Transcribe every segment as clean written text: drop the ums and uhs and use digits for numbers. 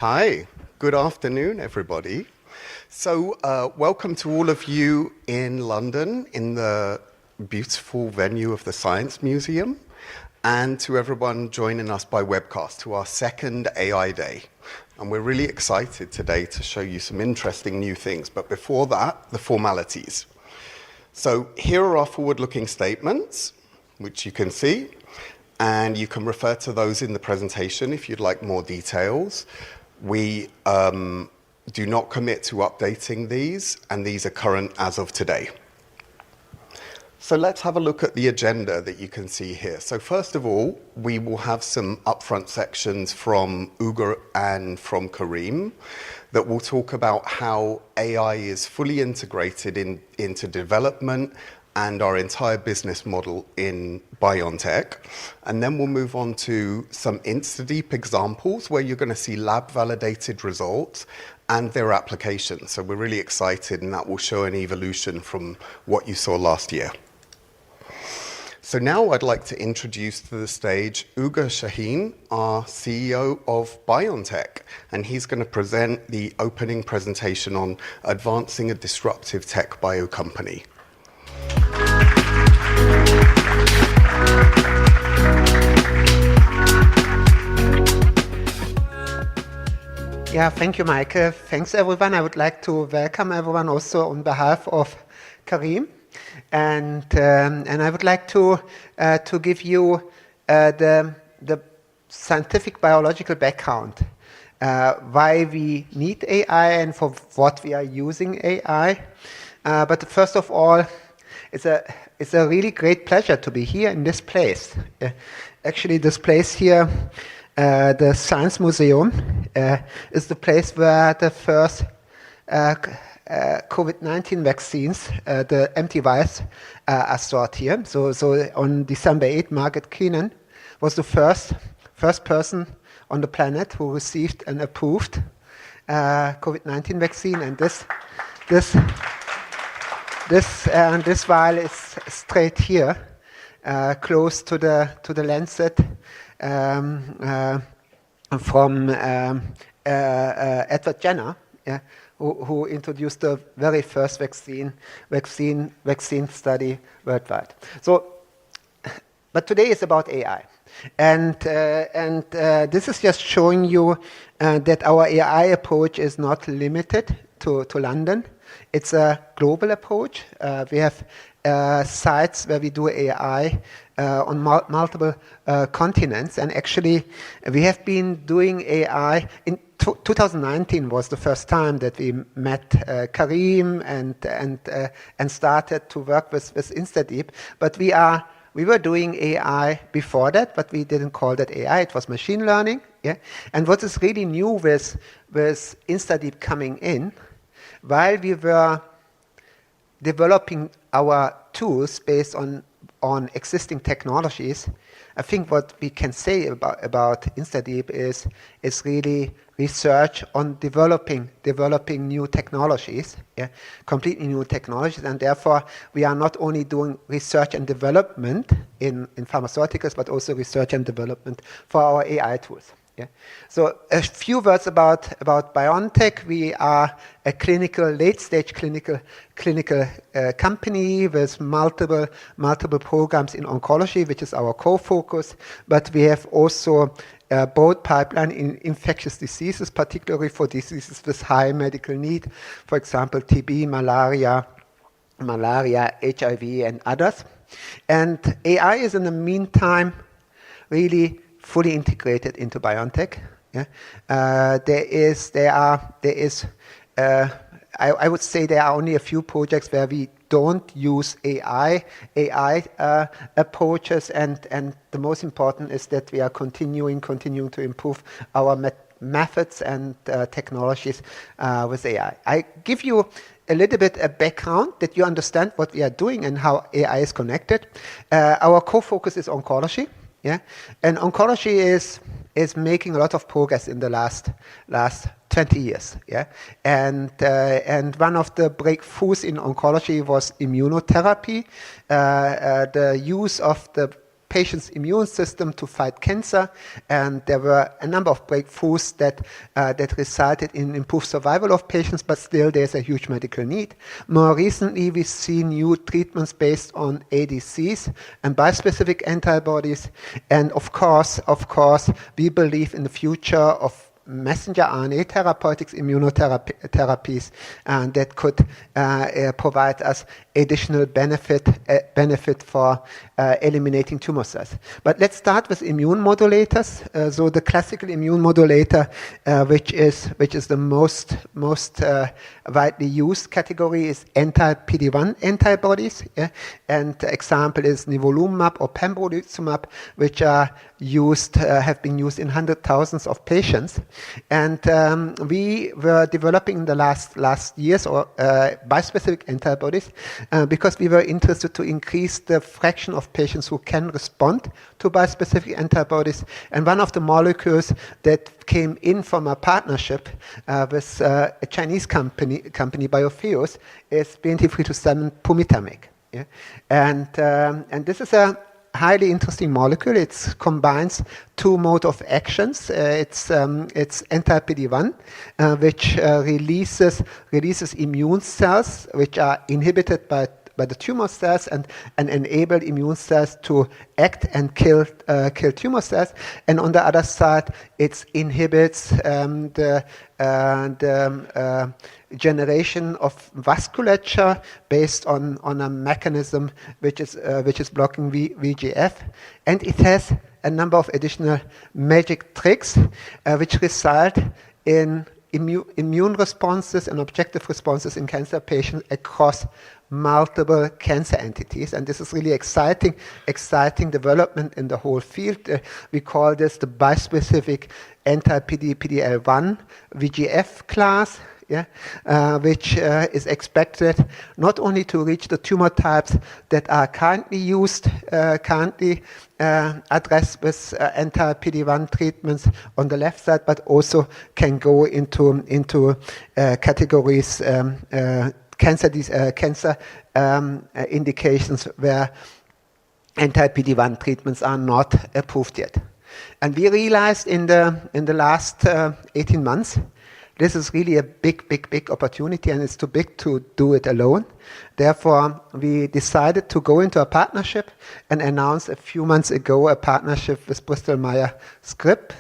Hi, good afternoon, everybody. Welcome to all of you in London in the beautiful venue of the Science Museum, and to everyone joining us by webcast to our second AI Day. And we're really excited today to show you some interesting new things. But before that, the formalities. So here are our forward-looking statements, which you can see, and you can refer to those in the presentation if you'd like more details. We do not commit to updating these, and these are current as of today. So let's have a look at the agenda that you can see here. So first of all, we will have some upfront sections from Ugur and from Karim that will talk about how AI is fully integrated into development and our entire business model in BioNTech. And then we'll move on to some InstaDeep examples where you're going to see lab-validated results and their applications. So we're really excited, and that will show an evolution from what you saw last year. So now I'd like to introduce to the stage Ugur Şahin, our CEO of BioNTech, and he's going to present the opening presentation on advancing a disruptive tech bio company. Yeah, thank you, Michael. Thanks, everyone. I would like to welcome everyone also on behalf of Karim. And I would like to give you the scientific biological background, why we need AI and for what we are using AI. But first of all, it's a really great pleasure to be here in this place. Actually, this place here, the Science Museum, is the place where the first COVID-19 vaccines, the empty vials, are stored here. So on December 8, Margaret Keenan was the first person on the planet who received an approved COVID-19 vaccine, and this vial is straight here, close to the Lancet, from Edward Jenner, who introduced the very first vaccine study worldwide. But today is about AI, and this is just showing you that our AI approach is not limited to London. It's a global approach. We have sites where we do AI on multiple continents, and actually we have been doing AI in 2019 was the first time that we met Karim and started to work with InstaDeep. But we were doing AI before that, but we didn't call that AI. It was machine learning. Yeah. And what is really new with InstaDeep coming in, while we were developing our tools based on existing technologies, I think what we can say about InstaDeep is really research on developing new technologies, completely new technologies, and therefore we are not only doing research and development in pharmaceuticals, but also research and development for our AI tools. Yeah. So a few words about BioNTech. We are a late-stage clinical company with multiple programs in oncology, which is our core focus. But we have also a broad pipeline in infectious diseases, particularly for diseases with high medical need, for example, TB, malaria, HIV, and others. And AI is, in the meantime, really fully integrated into BioNTech. Yeah? I would say there are only a few projects where we don't use AI approaches, and the most important is that we are continuing to improve our methods and technologies with AI. I give you a little bit a background that you understand what we are doing and how AI is connected. Our core focus is oncology. Yeah, and oncology is making a lot of progress in the last 20 years. Yeah, and one of the breakthroughs in oncology was immunotherapy, the use of the patient's immune system to fight cancer, and there were a number of breakthroughs that resulted in improved survival of patients, but still there's a huge medical need. More recently, we see new treatments based on ADCs and bispecific antibodies, and of course, we believe in the future of messenger RNA therapeutics, immunotherapies, that could provide us additional benefit for eliminating tumor cells. But let's start with immune modulators. So the classical immune modulator, which is the most widely used category, is anti-PD-1 antibodies. Yeah? And the example is nivolumab or pembrolizumab, which are have been used in hundreds of thousands of patients. And we were developing in the last years bispecific antibodies because we were interested to increase the fraction of patients who can respond to bispecific antibodies. And one of the molecules that came in from a partnership with a Chinese company BioNTech, is BNT327 pumitamig. Yeah? And this is a highly interesting molecule. It combines two modes of actions. It's anti-PD-1, which releases immune cells, which are inhibited by the tumor cells and enable immune cells to act and kill tumor cells. And on the other side, it inhibits the generation of vasculature based on a mechanism which is blocking VEGF, and it has a number of additional magic tricks which result in immune responses and objective responses in cancer patients across multiple cancer entities. And this is really exciting development in the whole field. We call this the bispecific anti-PD-1 VEGF class. Yeah, which is expected not only to reach the tumor types that are currently addressed with anti-PD-1 treatments on the left side, but also can go into categories cancer indications where anti-PD-1 treatments are not approved yet. And we realized in the last 18 months, this is really a big opportunity, and it's too big to do it alone. Therefore, we decided to go into a partnership and announce a few months ago a partnership with Bristol Myers Squibb.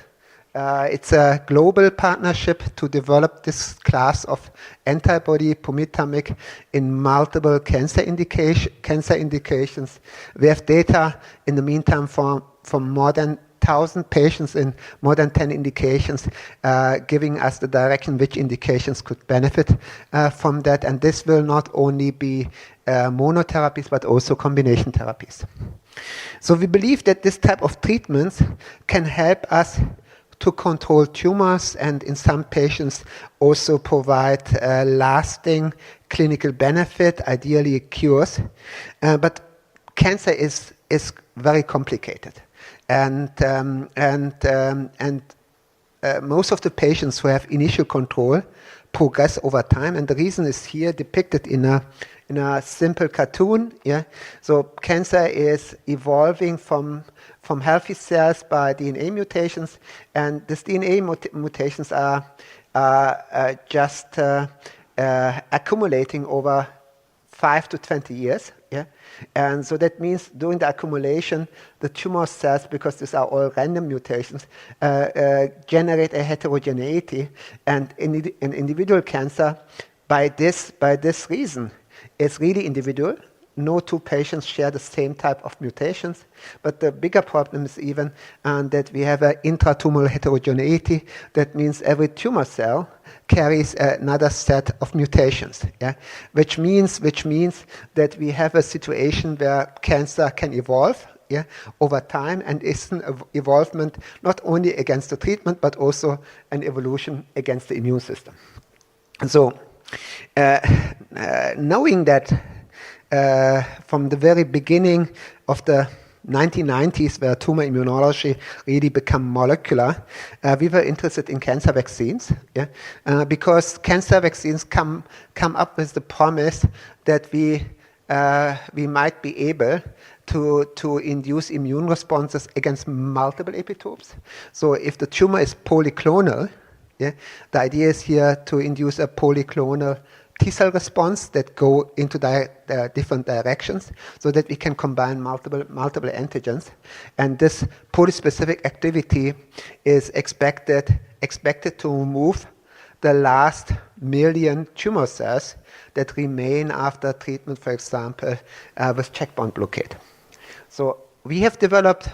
It's a global partnership to develop this class of antibody pumitamig in multiple cancer indications. We have data in the meantime from more than 1,000 patients in more than 10 indications, giving us the direction which indications could benefit from that. And this will not only be monotherapies, but also combination therapies. So we believe that this type of treatments can help us to control tumors and in some patients also provide lasting clinical benefit, ideally cures. But cancer is very complicated. And most of the patients who have initial control progress over time, and the reason is here depicted in a simple cartoon. Yeah, so cancer is evolving from healthy cells by DNA mutations, and these DNA mutations are just accumulating over 5 to 20 years. Yeah. And so that means during the accumulation, the tumor cells, because these are all random mutations, generate a heterogeneity. And in individual cancer, by this reason, is really individual. No two patients share the same type of mutations. But the bigger problem is even that we have an intratumoral heterogeneity. That means every tumor cell carries another set of mutations. Yeah? Which means that we have a situation where cancer can evolve, yeah, over time, and is an evolvement not only against the treatment, but also an evolution against the immune system. And so knowing that from the very beginning of the 1990s, where tumor immunology really became molecular, we were interested in cancer vaccines, yeah? Because cancer vaccines come up with the promise that we might be able to induce immune responses against multiple epitopes. So if the tumor is polyclonal, yeah, the idea is here to induce a polyclonal T-cell response that go into different directions so that we can combine multiple antigens. And this polyspecific activity is expected to remove the last million tumor cells that remain after treatment, for example, with checkpoint blockade. So we have developed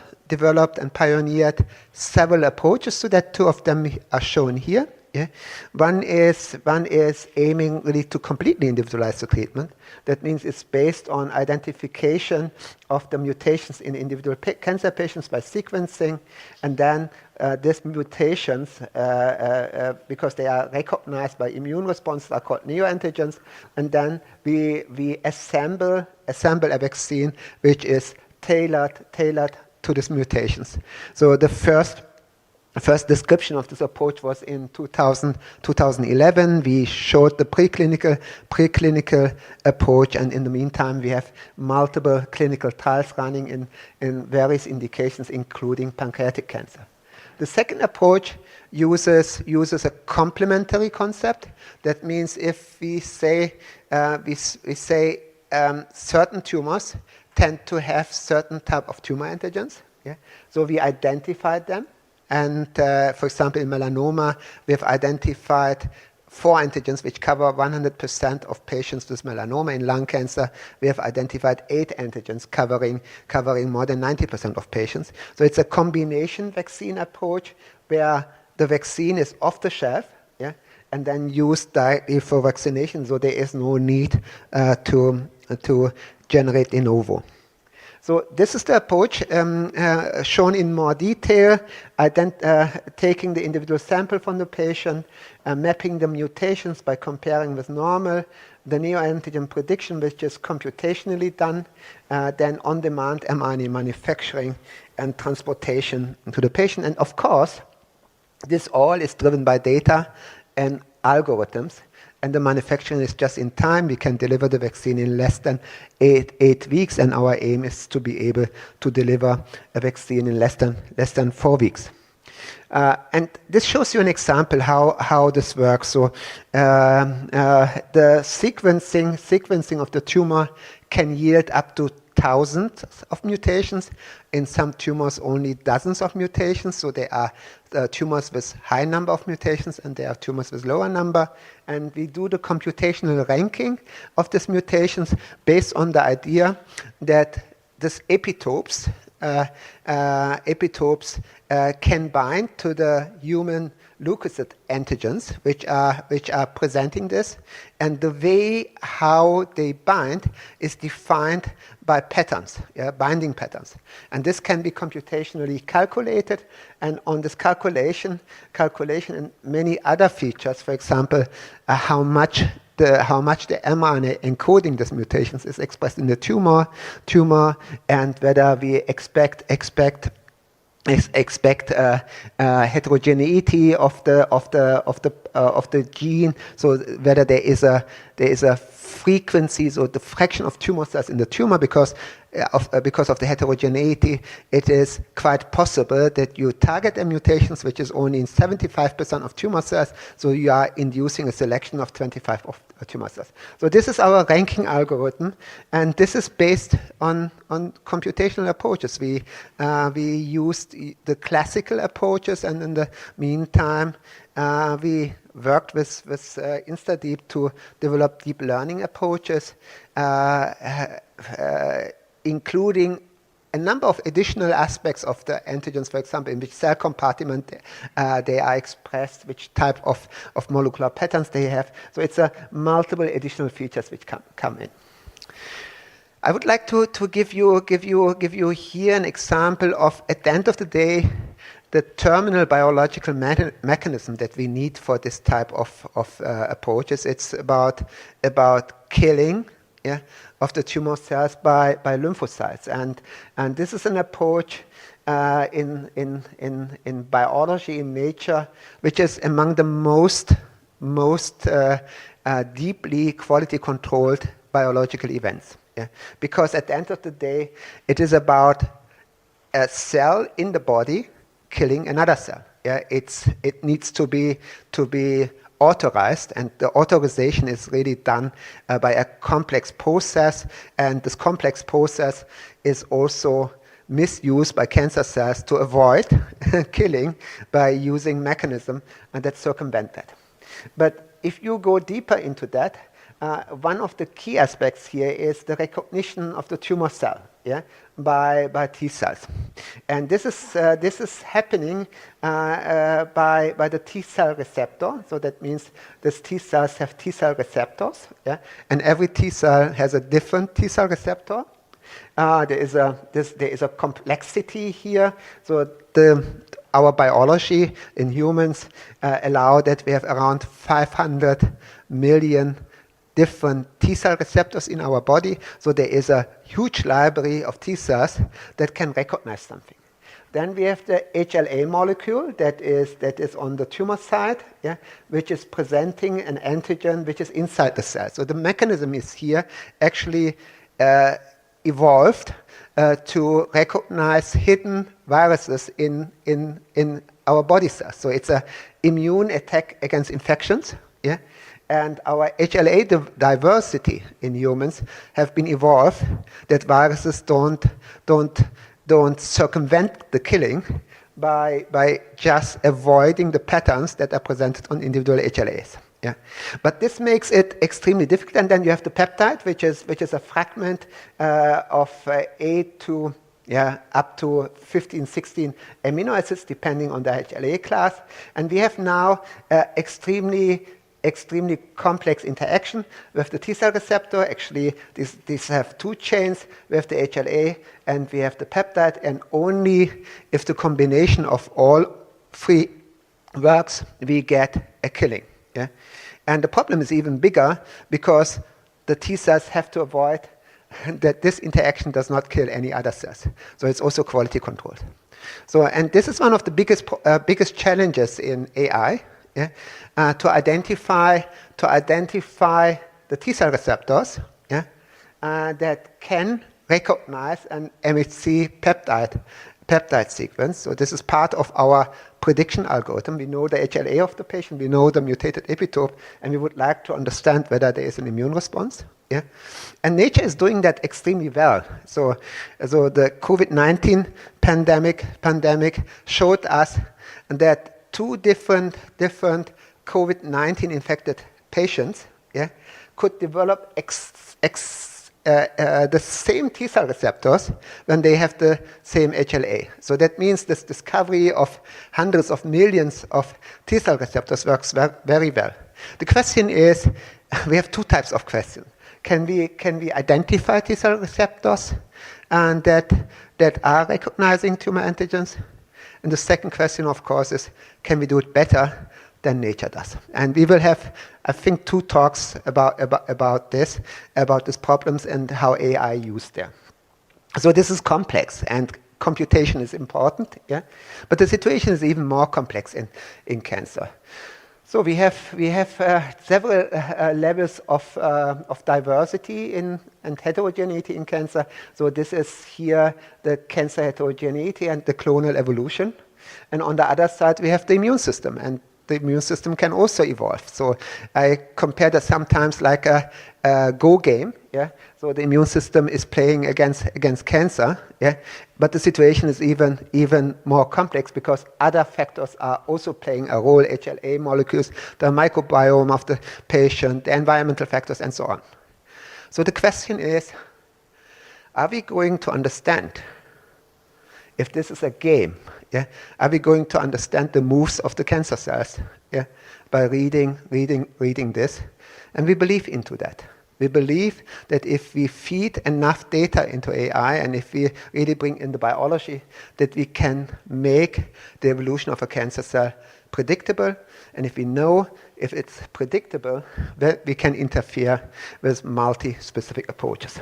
and pioneered several approaches to that. Two of them are shown here. Yeah. One is aiming really to completely individualize the treatment. That means it's based on identification of the mutations in individual cancer patients by sequencing, and then these mutations, because they are recognized by immune responses, are called neoantigens, and then we assemble a vaccine which is tailored to these mutations. So the first description of this approach was in 2011. We showed the preclinical approach, and in the meantime, we have multiple clinical trials running in various indications, including pancreatic cancer. The second approach uses a complementary concept. That means if we say certain tumors tend to have certain type of tumor antigens, yeah? So we identified them. And for example, in melanoma, we have identified 4 antigens which cover 100% of patients with melanoma. In lung cancer, we have identified 8 antigens covering more than 90% of patients. So it's a combination vaccine approach where the vaccine is off the shelf, yeah, and then used directly for vaccination. So there is no need to generate de novo. So this is the approach shown in more detail, taking the individual sample from the patient, mapping the mutations by comparing with normal, the neoantigen prediction, which is computationally done, then on-demand mRNA manufacturing and transportation to the patient. And of course, this all is driven by data and algorithms. And the manufacturing is just in time. We can deliver the vaccine in less than eight weeks, and our aim is to be able to deliver a vaccine in less than 4 weeks. And this shows you an example how this works. So the sequencing of the tumor can yield up to thousands of mutations. In some tumors, only dozens of mutations. So there are tumors with high number of mutations, and there are tumors with lower number. And we do the computational ranking of these mutations based on the idea that these epitopes can bind to the human leukocyte antigens, which are presenting this, and the way how they bind is defined by patterns, binding patterns, and this can be computationally calculated. And on this calculation and many other features, for example, how much the mRNA encoding these mutations is expressed in the tumor, and whether we expect heterogeneity of the gene, so whether there is a frequency, so the fraction of tumor cells in the tumor, because of the heterogeneity, it is quite possible that you target the mutations which is only in 75% of tumor cells, so you are inducing a selection of 25 of tumor cells. So this is our ranking algorithm, and this is based on computational approaches. We used the classical approaches, and in the meantime, we worked with InstaDeep to develop deep learning approaches, including a number of additional aspects of the antigens, for example, in which cell compartment they are expressed, which type of molecular patterns they have. So it's multiple additional features which come in. I would like to give you here an example of, at the end of the day, the terminal biological mechanism that we need for this type of approaches. It's about killing, of the tumor cells by lymphocytes, and this is an approach in biology, in nature, which is among the most deeply quality controlled biological events. Yeah? Because at the end of the day, it is about a cell in the body killing another cell. Yeah? It needs to be authorized, and the authorization is really done by a complex process, and this complex process is also misused by cancer cells to avoid killing by using mechanism that circumvent that. But if you go deeper into that, one of the key aspects here is the recognition of the tumor cell, yeah, by T cells, and this is happening by the T cell receptor. So that means these T cells have T cell receptors, yeah, and every T cell has a different T cell receptor. There is a complexity here. So our biology in humans allow that we have around 500 million different T cell receptors in our body. So there is a huge library of T cells that can recognize something. Then we have the HLA molecule that is on the tumor side, yeah, which is presenting an antigen which is inside the cell. So the mechanism is here actually evolved to recognize hidden viruses in our body cells. So it's an immune attack against infections, yeah. And our HLA diversity in humans have been evolved that viruses don't circumvent the killing by just avoiding the patterns that are presented on individual HLAs. Yeah. But this makes it extremely difficult. And then you have the peptide, which is a fragment of 8 to up to 15, 16 amino acids, depending on the HLA class. And we have now extremely complex interaction with the T cell receptor. Actually, these have two chains. We have the HLA and we have the peptide, and only if the combination of all three works, we get a killing. Yeah? And the problem is even bigger because the T cells have to avoid that this interaction does not kill any other cells. So it's also quality controlled. So, and this is one of the biggest challenges in AI. Yeah, to identify the T cell receptors, yeah, that can recognize an MHC peptide sequence. So this is part of our prediction algorithm. We know the HLA of the patient, we know the mutated epitope, and we would like to understand whether there is an immune response. Yeah, and nature is doing that extremely well. So the COVID-19 pandemic showed us that two different COVID-19 infected patients, yeah, could develop the same T cell receptors when they have the same HLA. So that means this discovery of hundreds of millions of T cell receptors works very well. The question is, we have two types of questions. Can we identify T cell receptors and that are recognizing tumor antigens? And the second question, of course, is can we do it better than nature does? And we will have, I think, 2 talks about these problems and how AI used there. So this is complex, and computation is important, yeah. But the situation is even more complex in cancer. So we have several levels of diversity and heterogeneity in cancer. So this is here the cancer heterogeneity and the clonal evolution. And on the other side, we have the immune system, and the immune system can also evolve. So I compare that sometimes like a Go game. Yeah. So the immune system is playing against cancer. Yeah. But the situation is even more complex because other factors are also playing a role: HLA molecules, the microbiome of the patient, the environmental factors, and so on. So the question is: are we going to understand if this is a game? Yeah, are we going to understand the moves of the cancer cells? Yeah, by reading this, and we believe into that. We believe that if we feed enough data into AI, and if we really bring in the biology, that we can make the evolution of a cancer cell predictable. And if we know if it's predictable, then we can interfere with multi-specific approaches.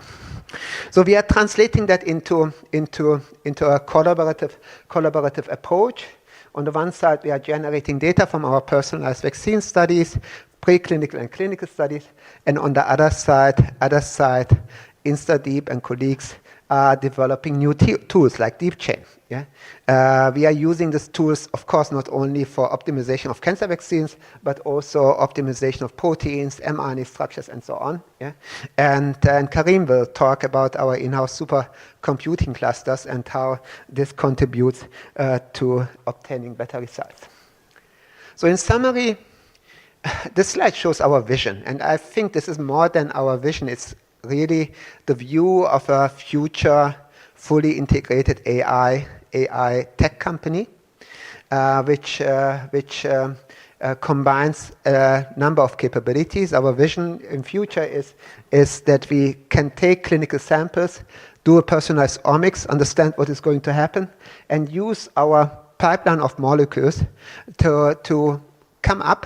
So we are translating that into a collaborative approach. On the one side, we are generating data from our personalized vaccine studies, preclinical and clinical studies, and on the other side InstaDeep and colleagues are developing new tools like DeepChain. Yeah? We are using these tools, of course, not only for optimization of cancer vaccines, but also optimization of proteins, mRNA structures, and so on. Yeah? And Karim will talk about our in-house supercomputing clusters and how this contributes to obtaining better results. So in summary, this slide shows our vision, and I think this is more than our vision. It's really the view of a future fully integrated AI tech company, which combines a number of capabilities. Our vision in future is that we can take clinical samples, do a personalized omics, understand what is going to happen, and use our pipeline of molecules to come up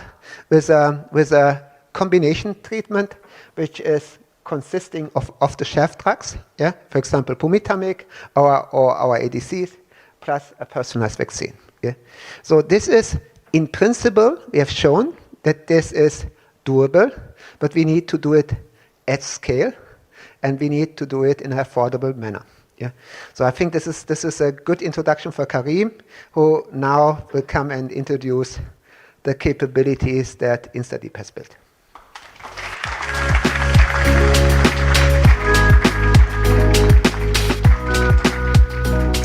with a combination treatment which is consisting of off-the-shelf drugs, yeah? For example, pumitamig or our ADCs, plus a personalized vaccine. Yeah? So this is, in principle, we have shown that this is doable, but we need to do it at scale, and we need to do it in an affordable manner. Yeah? So I think this is a good introduction for Karim, who now will come and introduce the capabilities that InstaDeep has built.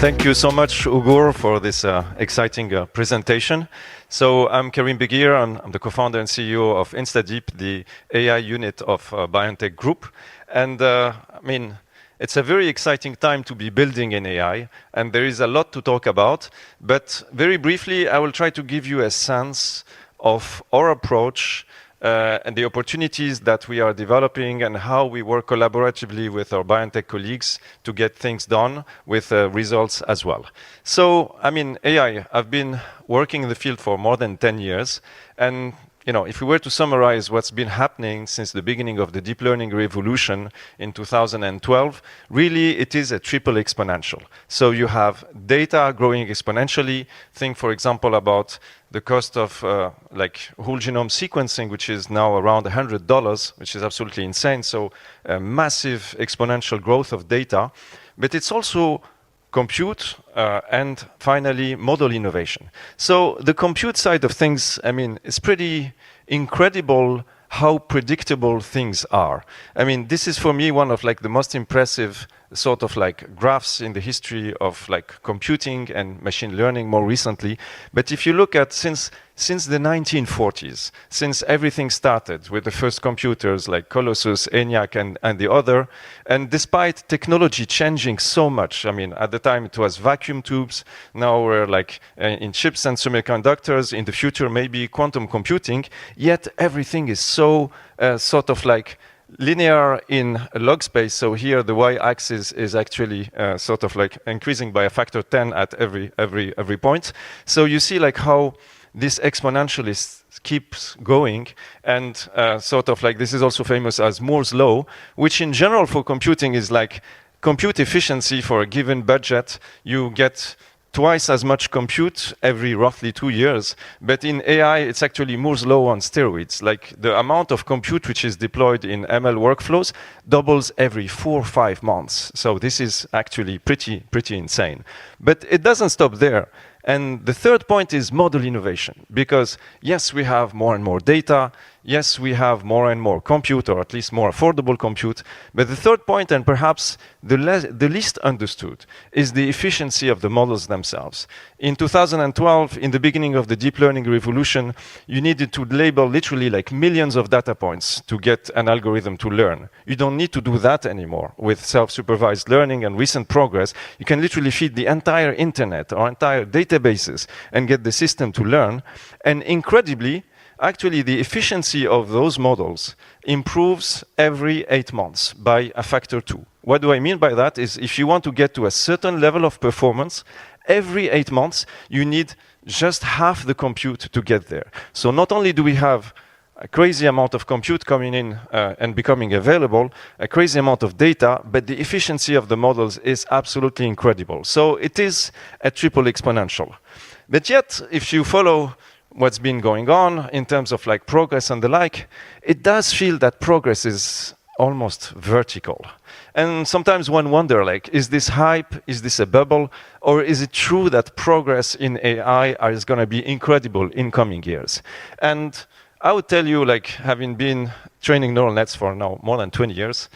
Thank you so much, Ugur, for this exciting presentation. So I'm Karim Begir, I'm the co-founder and CEO of InstaDeep, the AI unit of BioNTech Group. And I mean, it's a very exciting time to be building in AI, and there is a lot to talk about. But very briefly, I will try to give you a sense of our approach and the opportunities that we are developing and how we work collaboratively with our BioNTech colleagues to get things done with results as well. So, I mean, AI, I've been working in the field for more than 10 years. And you know, if we were to summarize what's been happening since the beginning of the deep learning revolution in 2012, really it is a triple exponential. So you have data growing exponentially. Think, for example, about the cost of like whole genome sequencing, which is now around $100, which is absolutely insane. So a massive exponential growth of data. But it's also compute, and finally, model innovation. So the compute side of things, I mean, it's pretty incredible how predictable things are. I mean, this is for me one of like the most impressive sort of like graphs in the history of like computing and machine learning more recently. But if you look at since the 1940s, since everything started with the first computers like Colossus, ENIAC, and the other, and despite technology changing so much, I mean, at the time it was vacuum tubes, now we're like in chips and semiconductors, in the future maybe quantum computing, yet everything is so sort of like linear in a log space. So here the y-axis is actually sort of like increasing by a factor 10 at every point. So you see like how this exponentially keeps going, and sort of like this is also famous as Moore's law, which in general for computing is like compute efficiency for a given budget. You get twice as much compute every roughly 2 years. But in AI, it's actually Moore's law on steroids. Like the amount of compute which is deployed in ML workflows doubles every 4 or 5 months. So this is actually pretty insane. But it doesn't stop there. And the third point is model innovation, because yes, we have more and more data. Yes, we have more and more compute, or at least more affordable compute. But the third point, and perhaps the least understood, is the efficiency of the models themselves. In 2012, in the beginning of the deep learning revolution, you needed to label literally like millions of data points to get an algorithm to learn. You don't need to do that anymore with self-supervised learning and recent progress. You can literally feed the entire internet or entire databases and get the system to learn. And incredibly, actually, the efficiency of those models improves every 8 months by a factor 2. What do I mean by that is if you want to get to a certain level of performance, every 8 months, you need just half the compute to get there. So not only do we have a crazy amount of compute coming in and becoming available, a crazy amount of data, but the efficiency of the models is absolutely incredible. So it is a triple exponential. But yet, if you follow what's been going on in terms of like progress and the like, it does feel that progress is almost vertical. And sometimes one wonder, like, is this hype? Is this a bubble? Or is it true that progress in AI is going to be incredible in coming years? And I would tell you, like, having been training neural nets for now more than 20 years,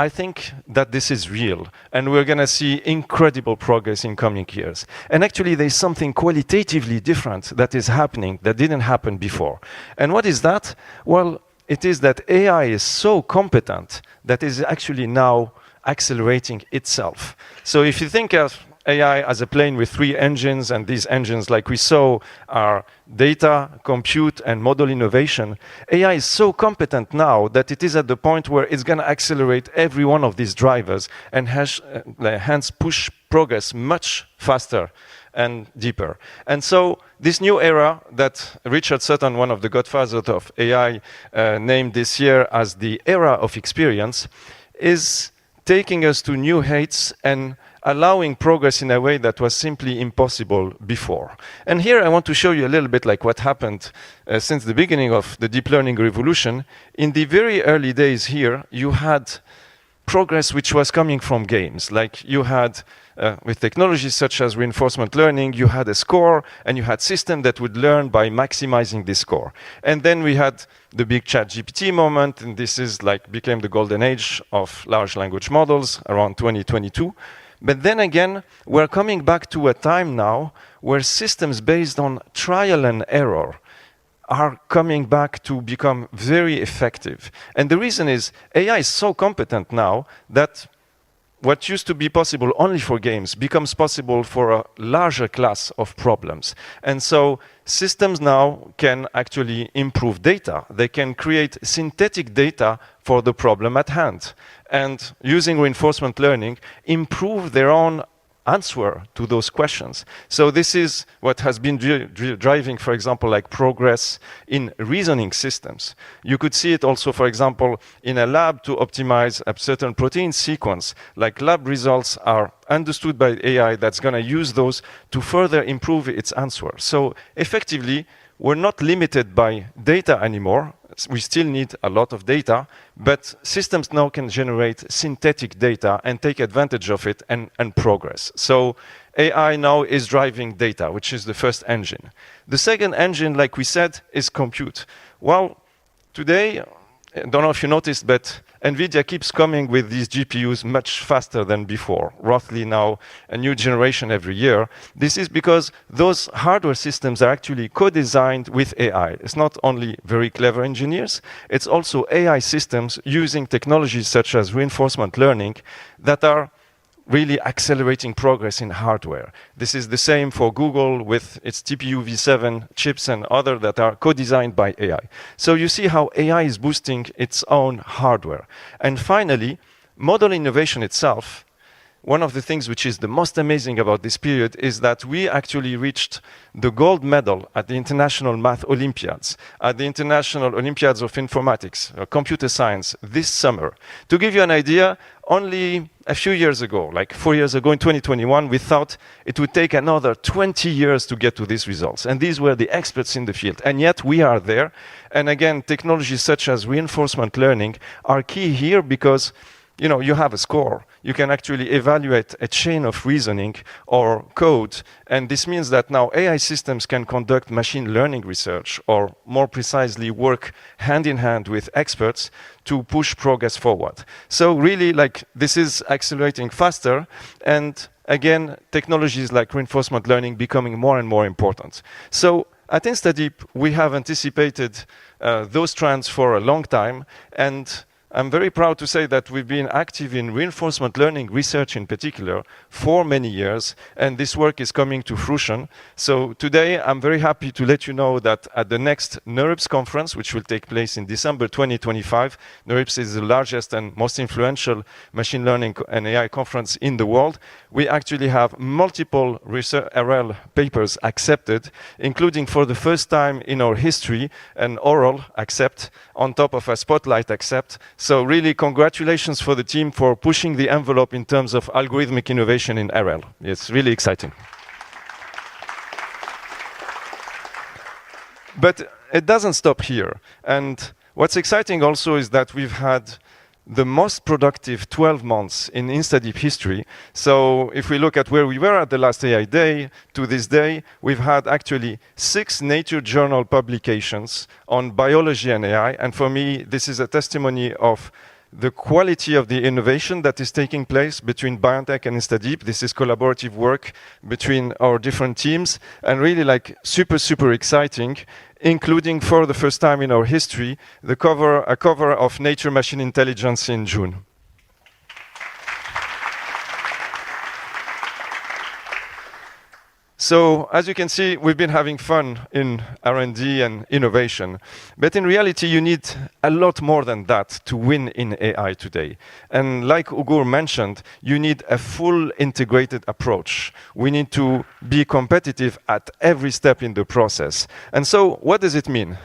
I think that this is real, and we're going to see incredible progress in coming years. And actually, there's something qualitatively different that is happening that didn't happen before. And what is that? Well, it is that AI is so competent that it is actually now accelerating itself. So if you think of AI as a plane with 3 engines, and these engines, like we saw, are data, compute, and model innovation. AI is so competent now that it is at the point where it's going to accelerate every one of these drivers and hence push progress much faster and deeper. And so this new era that Richard Sutton, one of the godfathers of AI, named this year as the era of experience, is taking us to new heights and allowing progress in a way that was simply impossible before. And here I want to show you a little bit like what happened since the beginning of the deep learning revolution. In the very early days here, you had progress which was coming from games. Like you had, with technologies such as reinforcement learning, you had a score and you had systems that would learn by maximizing this score. And then we had the big ChatGPT moment, and this is like became the golden age of large language models around 2022. But then again, we're coming back to a time now where systems based on trial and error are coming back to become very effective. And the reason is AI is so competent now that what used to be possible only for games becomes possible for a larger class of problems. And so systems now can actually improve data. They can create synthetic data for the problem at hand. And using reinforcement learning, improve their own answer to those questions. So this is what has been driving, for example, like progress in reasoning systems. You could see it also, for example, in a lab to optimize a certain protein sequence. Like lab results are understood by AI that's going to use those to further improve its answer. So effectively, we're not limited by data anymore. We still need a lot of data, but systems now can generate synthetic data and take advantage of it and progress. So AI now is driving data, which is the first engine. The second engine, like we said, is compute. Well, today, I don't know if you noticed, but NVIDIA keeps coming with these GPUs much faster than before, roughly now a new generation every year. This is because those hardware systems are actually co-designed with AI. It's not only very clever engineers, it's also AI systems using technologies such as reinforcement learning that are really accelerating progress in hardware. This is the same for Google with its TPU V7 chips and other that are co-designed by AI. So you see how AI is boosting its own hardware. And finally, model innovation itself. One of the things which is the most amazing about this period is that we actually reached the gold medal at the International Math Olympiads, at the International Olympiads of Informatics, Computer Science, this summer. To give you an idea, only a few years ago, like 4 years ago in 2021, we thought it would take another 20 years to get to these results. And these were the experts in the field. And yet we are there. And again, technologies such as reinforcement learning are key here because you have a score. You can actually evaluate a chain of reasoning or code. And this means that now AI systems can conduct machine learning research or more precisely work hand in hand with experts to push progress forward. So really this is accelerating faster. And again, technologies like reinforcement learning becoming more and more important. So at InstaDeep, we have anticipated those trends for a long time. And I'm very proud to say that we've been active in reinforcement learning research in particular for many years, and this work is coming to fruition. So today, I'm very happy to let you know that at the next NeurIPS conference, which will take place in December 2025, NeurIPS is the largest and most influential machine learning and AI conference in the world. We actually have multiple RL papers accepted, including for the first time in our history, an oral accept on top of a spotlight accept. So really, congratulations for the team for pushing the envelope in terms of algorithmic innovation in RL. It's really exciting. But it doesn't stop here. And what's exciting also is that we've had the most productive 12 months in InstaDeep history. So if we look at where we were at the last AI Day to this day, we've had actually 6 Nature journal publications on biology and AI. And for me, this is a testimony of the quality of the innovation that is taking place between BioNTech and InstaDeep. This is collaborative work between our different teams, and really like super, super exciting, including for the first time in our history, a cover of Nature Machine Intelligence in June. So as you can see, we've been having fun in R&D and innovation. But in reality, you need a lot more than that to win in AI today. And like Ugur mentioned, you need a full integrated approach. We need to be competitive at every step in the process. And so what does it mean?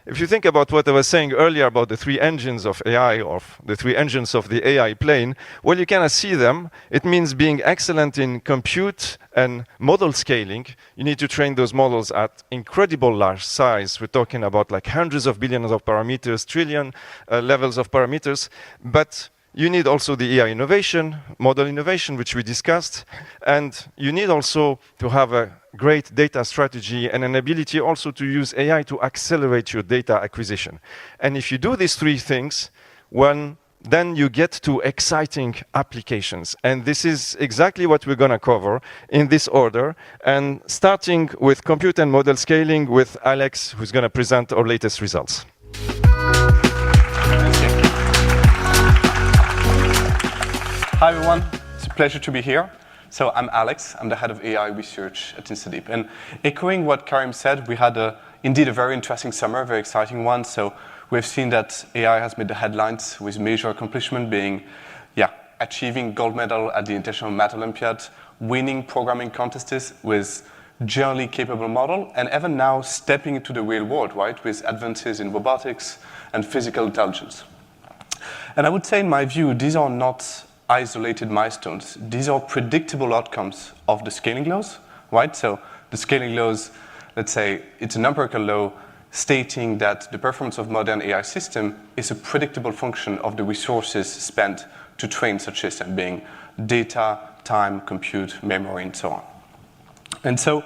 If you think about what I was saying earlier about the 3 engines of AI, or the 3 engines of the AI plane, well, you cannot see them. It means being excellent in compute and model scaling. You need to train those models at incredible large size. We're talking about like hundreds of billions of parameters, trillion levels of parameters. But you need also the AI innovation, model innovation, which we discussed. And you need also to have a great data strategy and an ability also to use AI to accelerate your data acquisition. And if you do these 3 things, then you get to exciting applications. And this is exactly what we're going to cover in this order. And starting with compute and model scaling with Alex, who's going to present our latest results. Hi everyone, it's a pleasure to be here. So I'm Alex, I'm the head of AI research at InstaDeep. And echoing what Karim said, we had indeed a very interesting summer, a very exciting one. So we've seen that AI has made the headlines with major accomplishment being, achieving gold medal at the International Math Olympiad, winning programming contests with generally capable model, and even now stepping into the real world, right, with advances in robotics and physical intelligence. And I would say, in my view, these are not isolated milestones. These are predictable outcomes of the scaling laws, right? So the scaling laws, let's say, it's an empirical law stating that the performance of modern AI system is a predictable function of the resources spent to train such system, being data, time, compute, memory, and so on. And so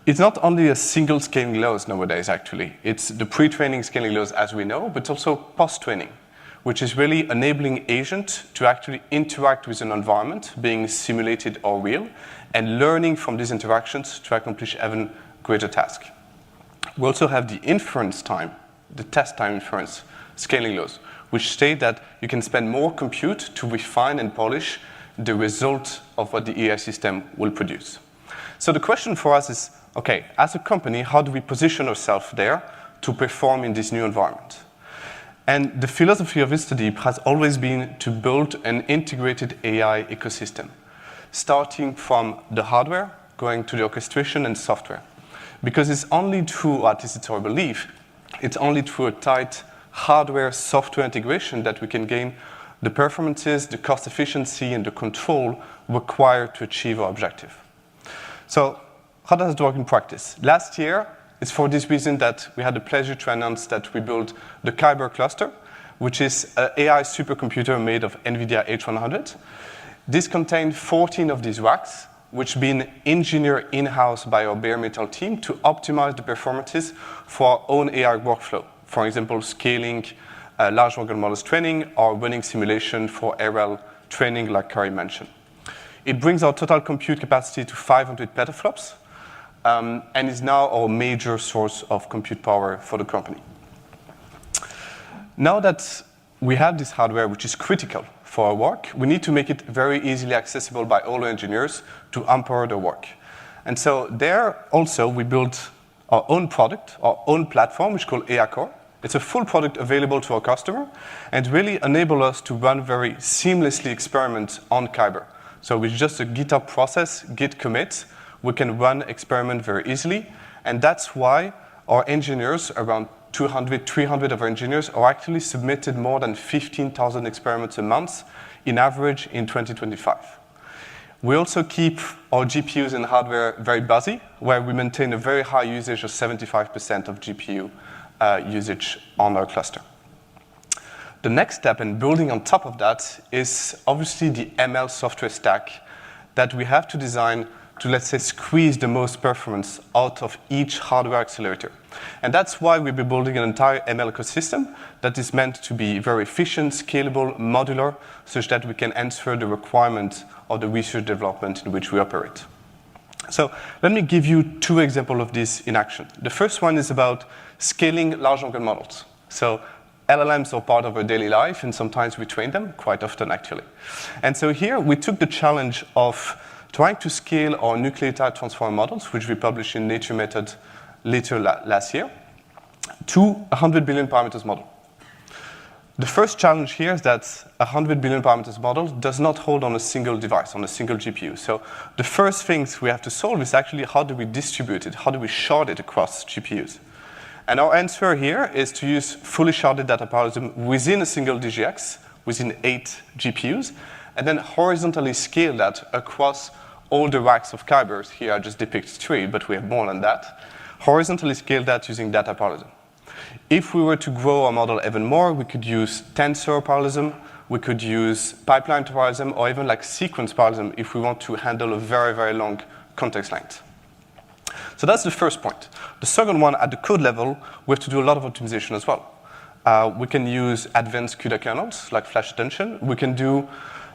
it's not only a single scaling laws nowadays, actually. It's the pre-training scaling laws as we know, but also post-training, which is really enabling agent to actually interact with an environment, being simulated or real, and learning from these interactions to accomplish even greater tasks. We also have the inference time, the test time inference scaling laws, which state that you can spend more compute to refine and polish the result of what the AI system will produce. So the question for us is, okay, as a company, how do we position ourselves there to perform in this new environment? And the philosophy of InstaDeep has always been to build an integrated AI ecosystem, starting from the hardware, going to the orchestration and software. Because it's only through, at least it's our belief, it's only through a tight hardware-software integration that we can gain the performances, the cost efficiency, and the control required to achieve our objective. So how does it work in practice? Last year, it's for this reason that we had the pleasure to announce that we built the Kyber cluster, which is an AI supercomputer made of NVIDIA H100. This contained 14 of these racks, which have been engineered in-house by our bare metal team to optimize the performances for our own AI workflow. For example, scaling large language models training or running simulation for RL training, like Karim mentioned. It brings our total compute capacity to 500 petaflops, and is now our major source of compute power for the company. Now that we have this hardware, which is critical for our work, we need to make it very easily accessible by all engineers to empower their work. And so there also we built our own product, our own platform, which is called AI Core. It's a full product available to our customer and really enable us to run very seamlessly experiments on Kyber. So with just a GitHub process, git commit, we can run experiment very easily. And that's why our engineers, around 200, 300 of our engineers, are actually submitted more than 15,000 experiments a month in average in 2025. We also keep our GPUs and hardware very busy, where we maintain a very high usage of 75% of GPU usage on our cluster. The next step in building on top of that is obviously the ML software stack that we have to design to, let's say, squeeze the most performance out of each hardware accelerator. And that's why we'll be building an entire ML ecosystem that is meant to be very efficient, scalable, modular, such that we can answer the requirements of the research development in which we operate. So let me give you 2 examples of this in action. The first one is about scaling large language models. So LLMs are part of our daily life, and sometimes we train them, quite often actually. And so here we took the challenge of trying to scale our nucleotide transform models, which we published in Nature Method later last year, to 100 billion parameters model. The first challenge here is that a 100 billion parameters model does not hold on a single device, on a single GPU. So the first things we have to solve is actually how do we distribute it, how do we shard it across GPUs? And our answer here is to use fully sharded data parallelism within a single DGX, within 8 GPUs, and then horizontally scale that across all the racks of Kybers. Here I just depict 3, but we have more than that. Horizontally scale that using data parallelism. If we were to grow our model even more, we could use tensor parallelism, we could use pipeline parallelism, or even like sequence parallelism if we want to handle a very, very long context length. So that's the first point. The second one, at the code level, we have to do a lot of optimization as well. We can use advanced CUDA kernels, like flash attention. We can do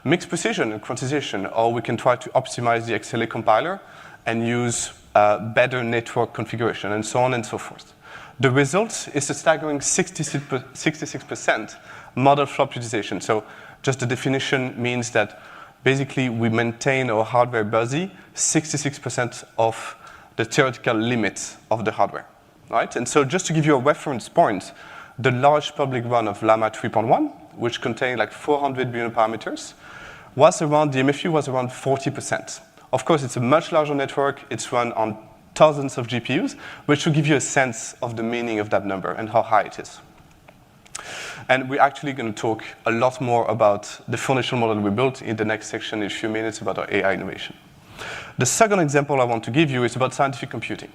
mixed precision and quantization, or we can try to optimize the XLA compiler and use better network configuration, and so on and so forth. The result is a staggering 66% model flop utilization. So just the definition means that basically we maintain our hardware busy 66% of the theoretical limits of the hardware, right? And so just to give you a reference point, the large public run of Llama 3.1, which contained like 400 billion parameters, the MFU was around 40%. Of course, it's a much larger network. It's run on thousands of GPUs, which should give you a sense of the meaning of that number and how high it is. And we're actually going to talk a lot more about the foundational model we built in the next section in a few minutes about our AI innovation. The second example I want to give you is about scientific computing.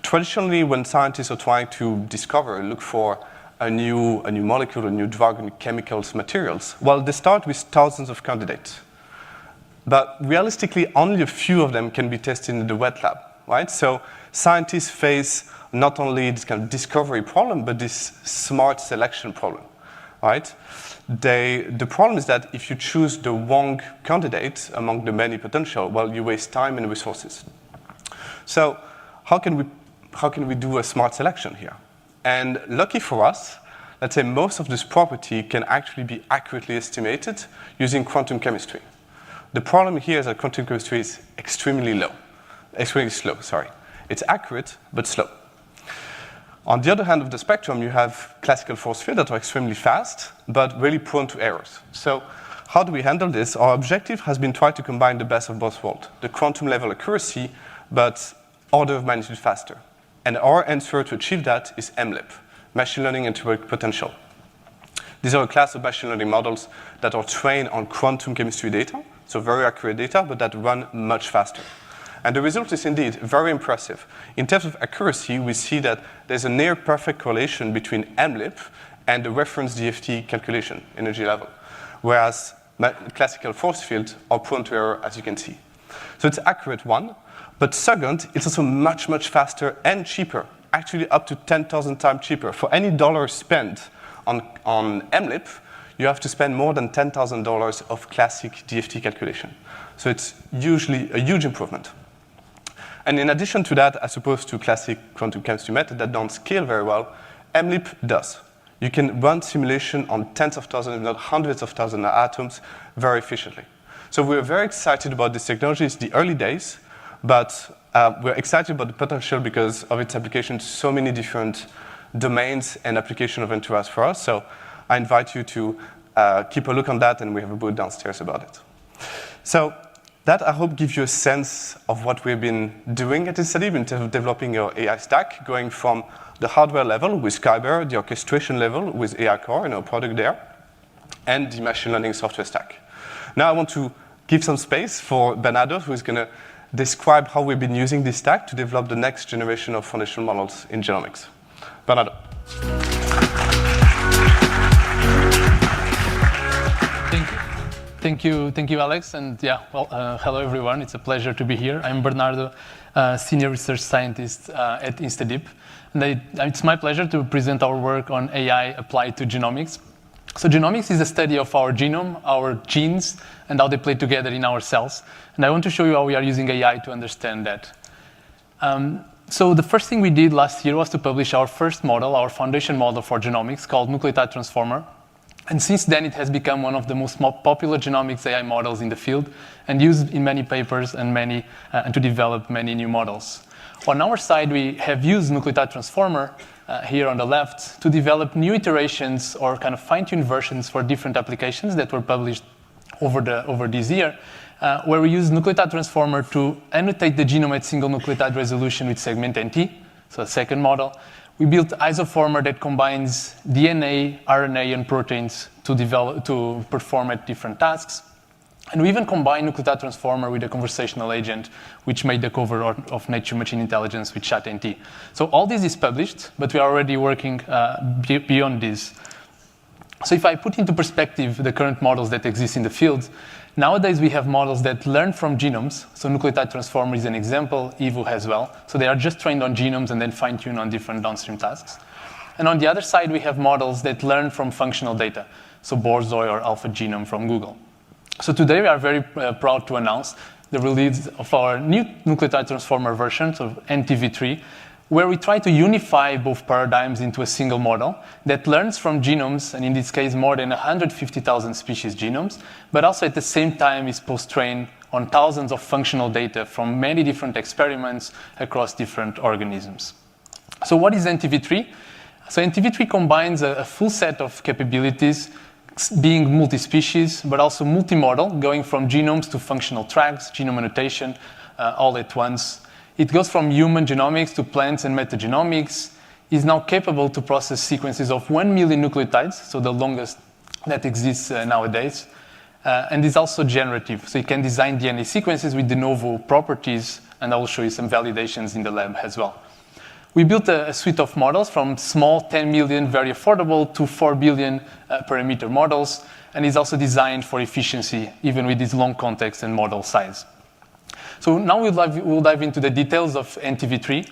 Traditionally, when scientists are trying to discover, look for a new molecule, a new drug, new chemicals, materials, well, they start with thousands of candidates. But realistically, only a few of them can be tested in the wet lab, right? So scientists face not only this kind of discovery problem, but this smart selection problem, right? The problem is that if you choose the wrong candidate among the many potential, well, you waste time and resources. So how can we do a smart selection here? And lucky for us, let's say most of this property can actually be accurately estimated using quantum chemistry. The problem here is that quantum chemistry is extremely slow, sorry. It's accurate, but slow. On the other hand of the spectrum, you have classical force fields that are extremely fast, but really prone to errors. So how do we handle this? Our objective has been try to combine the best of both worlds, the quantum level accuracy, but order of magnitude faster. And our answer to achieve that is MLIP, machine learning network potential. These are a class of machine learning models that are trained on quantum chemistry data, so very accurate data, but that run much faster. And the result is indeed very impressive. In terms of accuracy, we see that there's a near perfect correlation between MLIP and the reference DFT calculation, energy level, whereas classical force fields are prone to error, as you can see. So it's accurate, one, but second, it's also much, much faster and cheaper, actually up to 10,000 times cheaper. For any dollar spent on MLIP, you have to spend more than $10,000 of classic DFT calculation. So it's usually a huge improvement. And in addition to that, as opposed to classic quantum chemistry method that don't scale very well, MLIP does. You can run simulation on tens of thousands, if not hundreds of thousands of atoms very efficiently. So we're very excited about this technology. It's the early days, but we're excited about the potential because of its application to so many different domains and application of interest for us. So I invite you to keep a look on that, and we have a booth downstairs about it. So that, I hope, gives you a sense of what we've been doing at InstaDeep in terms of developing our AI stack, going from the hardware level with Kyber, the orchestration level with AI Core and our product there, and the machine learning software stack. Now I want to give some space for Bernardo, who is going to describe how we've been using this stack to develop the next generation of foundational models in genomics. Bernardo. thank you, Alex, and hello everyone. It's a pleasure to be here. I'm Bernardo, senior research scientist at InstaDeep, and it's my pleasure to present our work on AI applied to genomics. So genomics is a study of our genome, our genes, and how they play together in our cells. And I want to show you how we are using AI to understand that. So the first thing we did last year was to publish our first model, our foundation model for genomics called Nucleotide Transformer. And since then, it has become one of the most popular genomics AI models in the field and used in many papers and to develop many new models. On our side, we have used Nucleotide Transformer here on the left to develop new iterations or kind of fine-tuned versions for different applications that were published over this year, where we use Nucleotide Transformer to annotate the genome at single nucleotide resolution with segment NT, so a second model. We built Isoformer that combines DNA, RNA, and proteins to perform at different tasks. And we even combined Nucleotide Transformer with a conversational agent, which made the cover of Nature Machine Intelligence with ChatNT. So all this is published, but we are already working beyond this. So if I put into perspective the current models that exist in the field, nowadays we have models that learn from genomes. So Nucleotide Transformer is an example, EVU as well. So they are just trained on genomes and then fine-tuned on different downstream tasks. And on the other side, we have models that learn from functional data. So Borzoi or AlphaGenome from Google. So today we are very proud to announce the release of our new Nucleotide Transformer version, so NTv3, where we try to unify both paradigms into a single model that learns from genomes, and in this case, more than 150,000 species genomes, but also at the same time is post-trained on thousands of functional data from many different experiments across different organisms. So what is NTv3? So NTv3 combines a full set of capabilities, being multi-species, but also multimodal, going from genomes to functional tracks, genome annotation, all at once. It goes from human genomics to plants and metagenomics, is now capable to process sequences of 1 million nucleotides, so the longest that exists nowadays, and is also generative. So it can design DNA sequences with de novo properties, and I will show you some validations in the lab as well. We built a suite of models from small 10 million, very affordable, to 4 billion parameter models, and is also designed for efficiency, even with this long context and model size. So now we'll dive into the details of NTv3,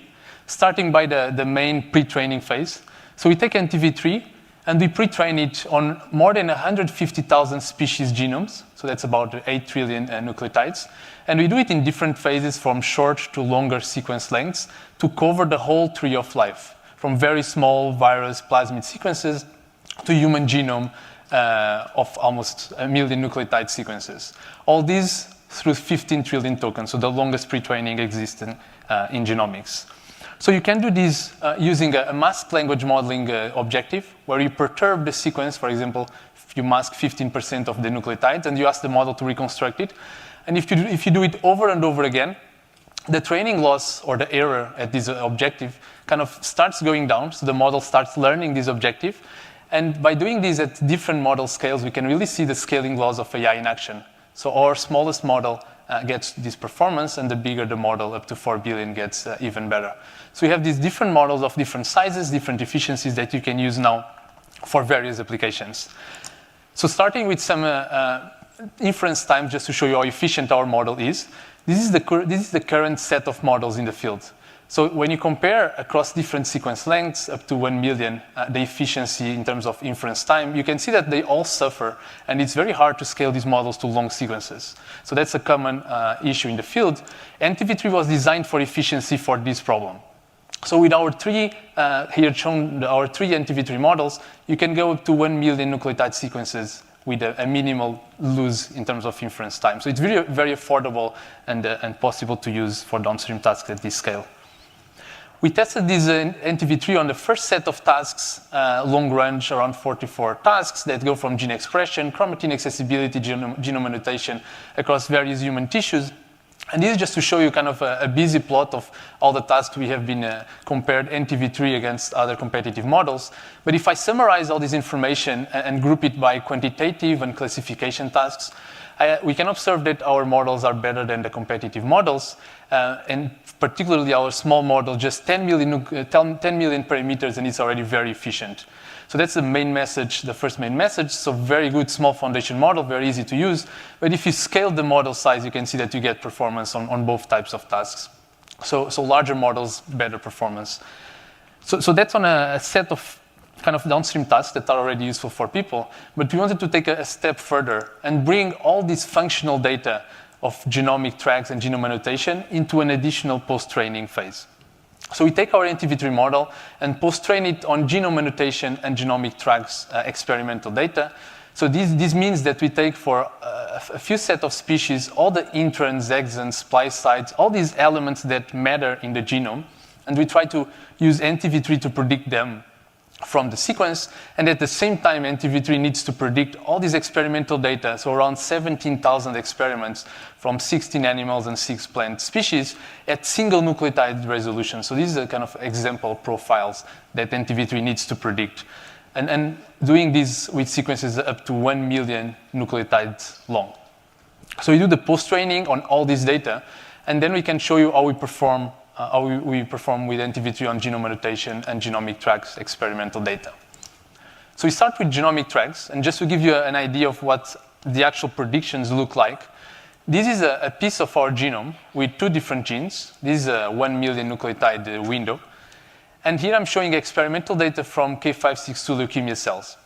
starting by the main pre-training phase. So we take NTv3 and we pre-train it on more than 150,000 species genomes. So that's about 8 trillion nucleotides. And we do it in different phases from short to longer sequence lengths to cover the whole tree of life, from very small virus plasmid sequences to human genome of almost 1 million nucleotide sequences. All these through 15 trillion tokens, so the longest pre-training existing in genomics. So you can do this using a masked language modeling objective, where you perturb the sequence. For example, you mask 15% of the nucleotides, and you ask the model to reconstruct it. And if you do it over and over again, the training loss or the error at this objective kind of starts going down, so the model starts learning this objective. And by doing this at different model scales, we can really see the scaling laws of AI in action. So our smallest model gets this performance, and the bigger the model, up to 4 billion, gets even better. So we have these different models of different sizes, different efficiencies that you can use now for various applications. So starting with some inference time, just to show you how efficient our model is. This is the current set of models in the field. So when you compare across different sequence lengths, up to 1 million, the efficiency in terms of inference time, you can see that they all suffer, and it's very hard to scale these models to long sequences. So that's a common issue in the field. NTv3 was designed for efficiency for this problem. So with our here shown our three NTv3 models, you can go up to 1 million nucleotide sequences with a minimal loss in terms of inference time. So it's very, very affordable and possible to use for downstream tasks at this scale. We tested this NTv3 on the first set of tasks, long range, around 44 tasks that go from gene expression, chromatin accessibility, genome annotation across various human tissues. And this is just to show you kind of a busy plot of all the tasks we have been compared NTv3 against other competitive models. But if I summarize all this information and group it by quantitative and classification tasks, we can observe that our models are better than the competitive models, and particularly our small model, just 10 million parameters, and it's already very efficient. So that's the main message, the first main message. So very good small foundation model, very easy to use. But if you scale the model size, you can see that you get performance on both types of tasks. So larger models, better performance. So that's on a set of kind of downstream tasks that are already useful for people. But we wanted to take a step further and bring all this functional data of genomic tracks and genome annotation into an additional post-training phase. So we take our NTv3 model and post-train it on genome annotation and genomic tracks experimental data. So this means that we take for a few set of species all the introns, exons, splice sites, all these elements that matter in the genome, and we try to use NTv3 to predict them from the sequence, and at the same time NTv3 needs to predict all these experimental data, so around 17,000 experiments from 16 animals and 6 plant species at single nucleotide resolution. So these are kind of example profiles that NTv3 needs to predict. And doing this with sequences up to 1 million nucleotides long. So we do the post-training on all this data, and then we can show you how we perform with NTv3 on genome annotation and genomic tracks experimental data. So we start with genomic tracks, and just to give you an idea of what the actual predictions look like, this is a piece of our genome with 2 different genes. This is a 1 million nucleotide window. And here I'm showing experimental data from K562 leukemia cells.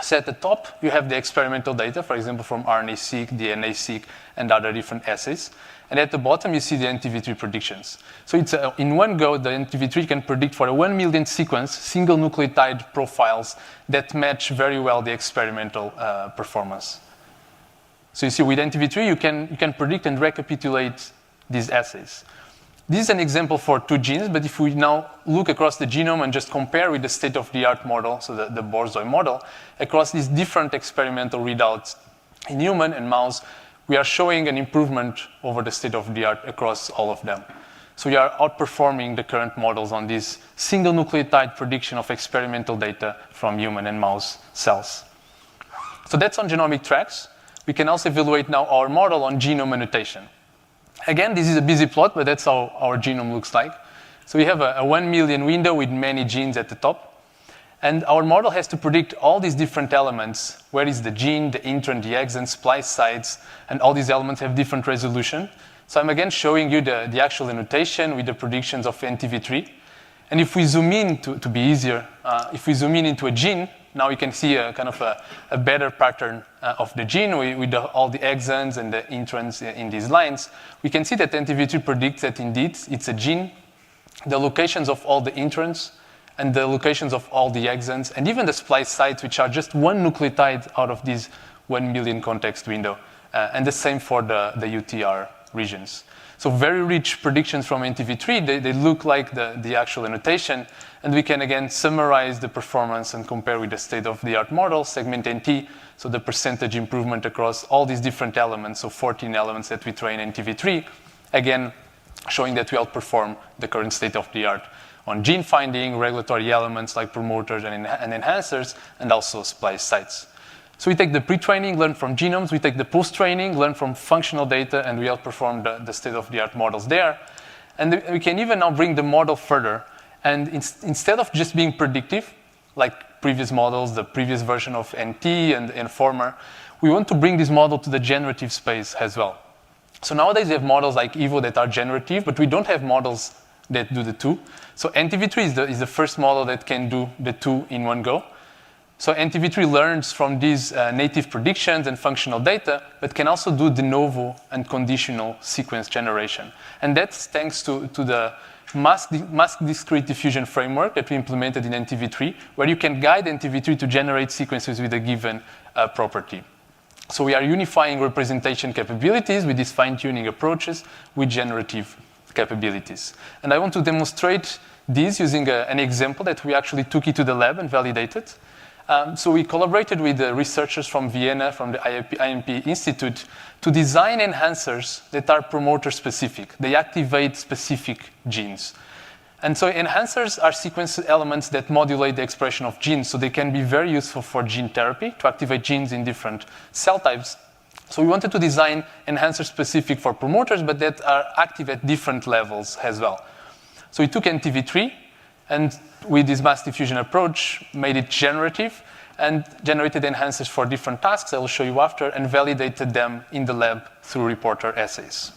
So at the top, you have the experimental data, for example, from RNA-seq, DNA-seq, and other different assays. And at the bottom, you see the NTv3 predictions. So it's in one go, the NTv3 can predict for a 1 million sequence, single nucleotide profiles that match very well the experimental performance. So you see, with NTv3, you can predict and recapitulate these assays. This is an example for 2 genes, but if we now look across the genome and just compare with the state-of-the-art model, so the Borzoi model, across these different experimental readouts in human and mouse, we are showing an improvement over the state-of-the-art across all of them. So we are outperforming the current models on this single nucleotide prediction of experimental data from human and mouse cells. So that's on genomic tracks. We can also evaluate now our model on genome annotation. Again, this is a busy plot, but that's how our genome looks like. So we have a 1 million window with many genes at the top. And our model has to predict all these different elements. Where is the gene, the intron, the exon, splice sites, and all these elements have different resolution. So I'm again showing you the actual annotation with the predictions of NTv3. And if we zoom in, to be easier, if we zoom in into a gene, now we can see a kind of a better pattern of the gene with all the exons and the introns in these lines. We can see that NTv3 predicts that indeed it's a gene, the locations of all the introns, and the locations of all the exons, and even the splice sites, which are just 1 nucleotide out of this 1 million context window. And the same for the UTR regions. So very rich predictions from NTv3. They look like the actual annotation. And we can, again, summarize the performance and compare with the state-of-the-art model, segment NT, so the percentage improvement across all these different elements, so 14 elements that we train NTv3, again, showing that we outperform the current state-of-the-art on gene finding, regulatory elements like promoters and enhancers, and also splice sites. So we take the pre-training, learn from genomes, we take the post-training, learn from functional data, and we outperform the state-of-the-art models there. And we can even now bring the model further. And instead of just being predictive, like previous models, the previous version of NT and Informer, we want to bring this model to the generative space as well. So nowadays we have models like Evo that are generative, but we don't have models that do the 2. So NTv3 is the first model that can do the 2 in one go. So NTv3 learns from these native predictions and functional data, but can also do de novo and conditional sequence generation. And that's thanks to the mask discrete diffusion framework that we implemented in NTv3, where you can guide NTv3 to generate sequences with a given property. So we are unifying representation capabilities with these fine-tuning approaches with generative capabilities. And I want to demonstrate this using an example that we actually took it to the lab and validated. So we collaborated with the researchers from Vienna, from the IMP Institute, to design enhancers that are promoter-specific. They activate specific genes. And so enhancers are sequence elements that modulate the expression of genes, so they can be very useful for gene therapy, to activate genes in different cell types. So we wanted to design enhancers specific for promoters, but that are active at different levels as well. So we took NTv3, And with this mass diffusion approach, made it generative and generated enhancers for different tasks, I will show you after, and validated them in the lab through reporter assays.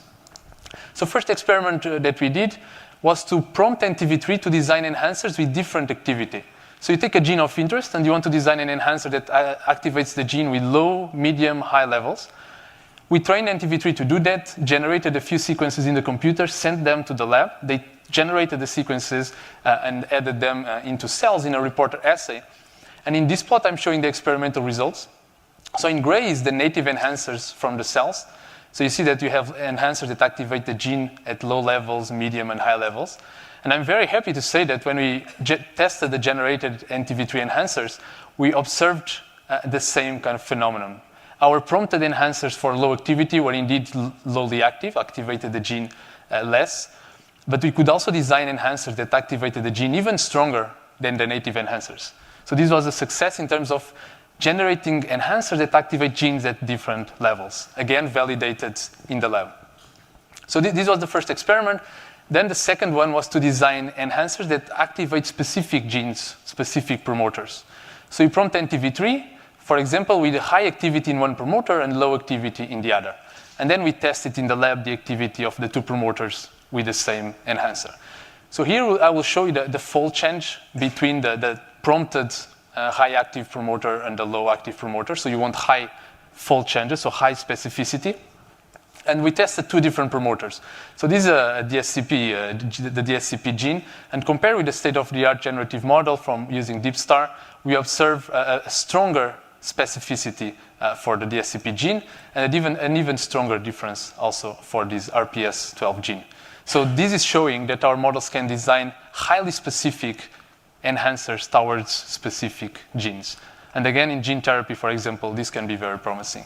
So first experiment that we did was to prompt NTv3 to design enhancers with different activity. So you take a gene of interest and you want to design an enhancer that activates the gene with low, medium, high levels. We trained NTv3 to do that, generated a few sequences in the computer, sent them to the lab. They generated the sequences and added them into cells in a reporter assay. And in this plot, I'm showing the experimental results. So in gray is the native enhancers from the cells. So you see that you have enhancers that activate the gene at low levels, medium, and high levels. And I'm very happy to say that when we tested the generated NTv3 enhancers, we observed the same kind of phenomenon. Our prompted enhancers for low activity were indeed lowly active, activated the gene less. But we could also design enhancers that activated the gene even stronger than the native enhancers. So this was a success in terms of generating enhancers that activate genes at different levels, again, validated in the lab. So this was the first experiment. Then the second one was to design enhancers that activate specific genes, specific promoters. So you prompt NTv3, for example, with a high activity in one promoter and low activity in the other. And then we tested in the lab the activity of the two promoters with the same enhancer. So here I will show you the fold change between the prompted high active promoter and the low active promoter. So you want high fold changes, so high specificity. And we tested two different promoters. So this is a DSCP, the DSCP gene. And compared with the state-of-the-art generative model from using DeepStar, we observe a stronger specificity for the DSCP gene and an even stronger difference also for this RPS12 gene. So this is showing that our models can design highly specific enhancers towards specific genes. And again, in gene therapy, for example, this can be very promising.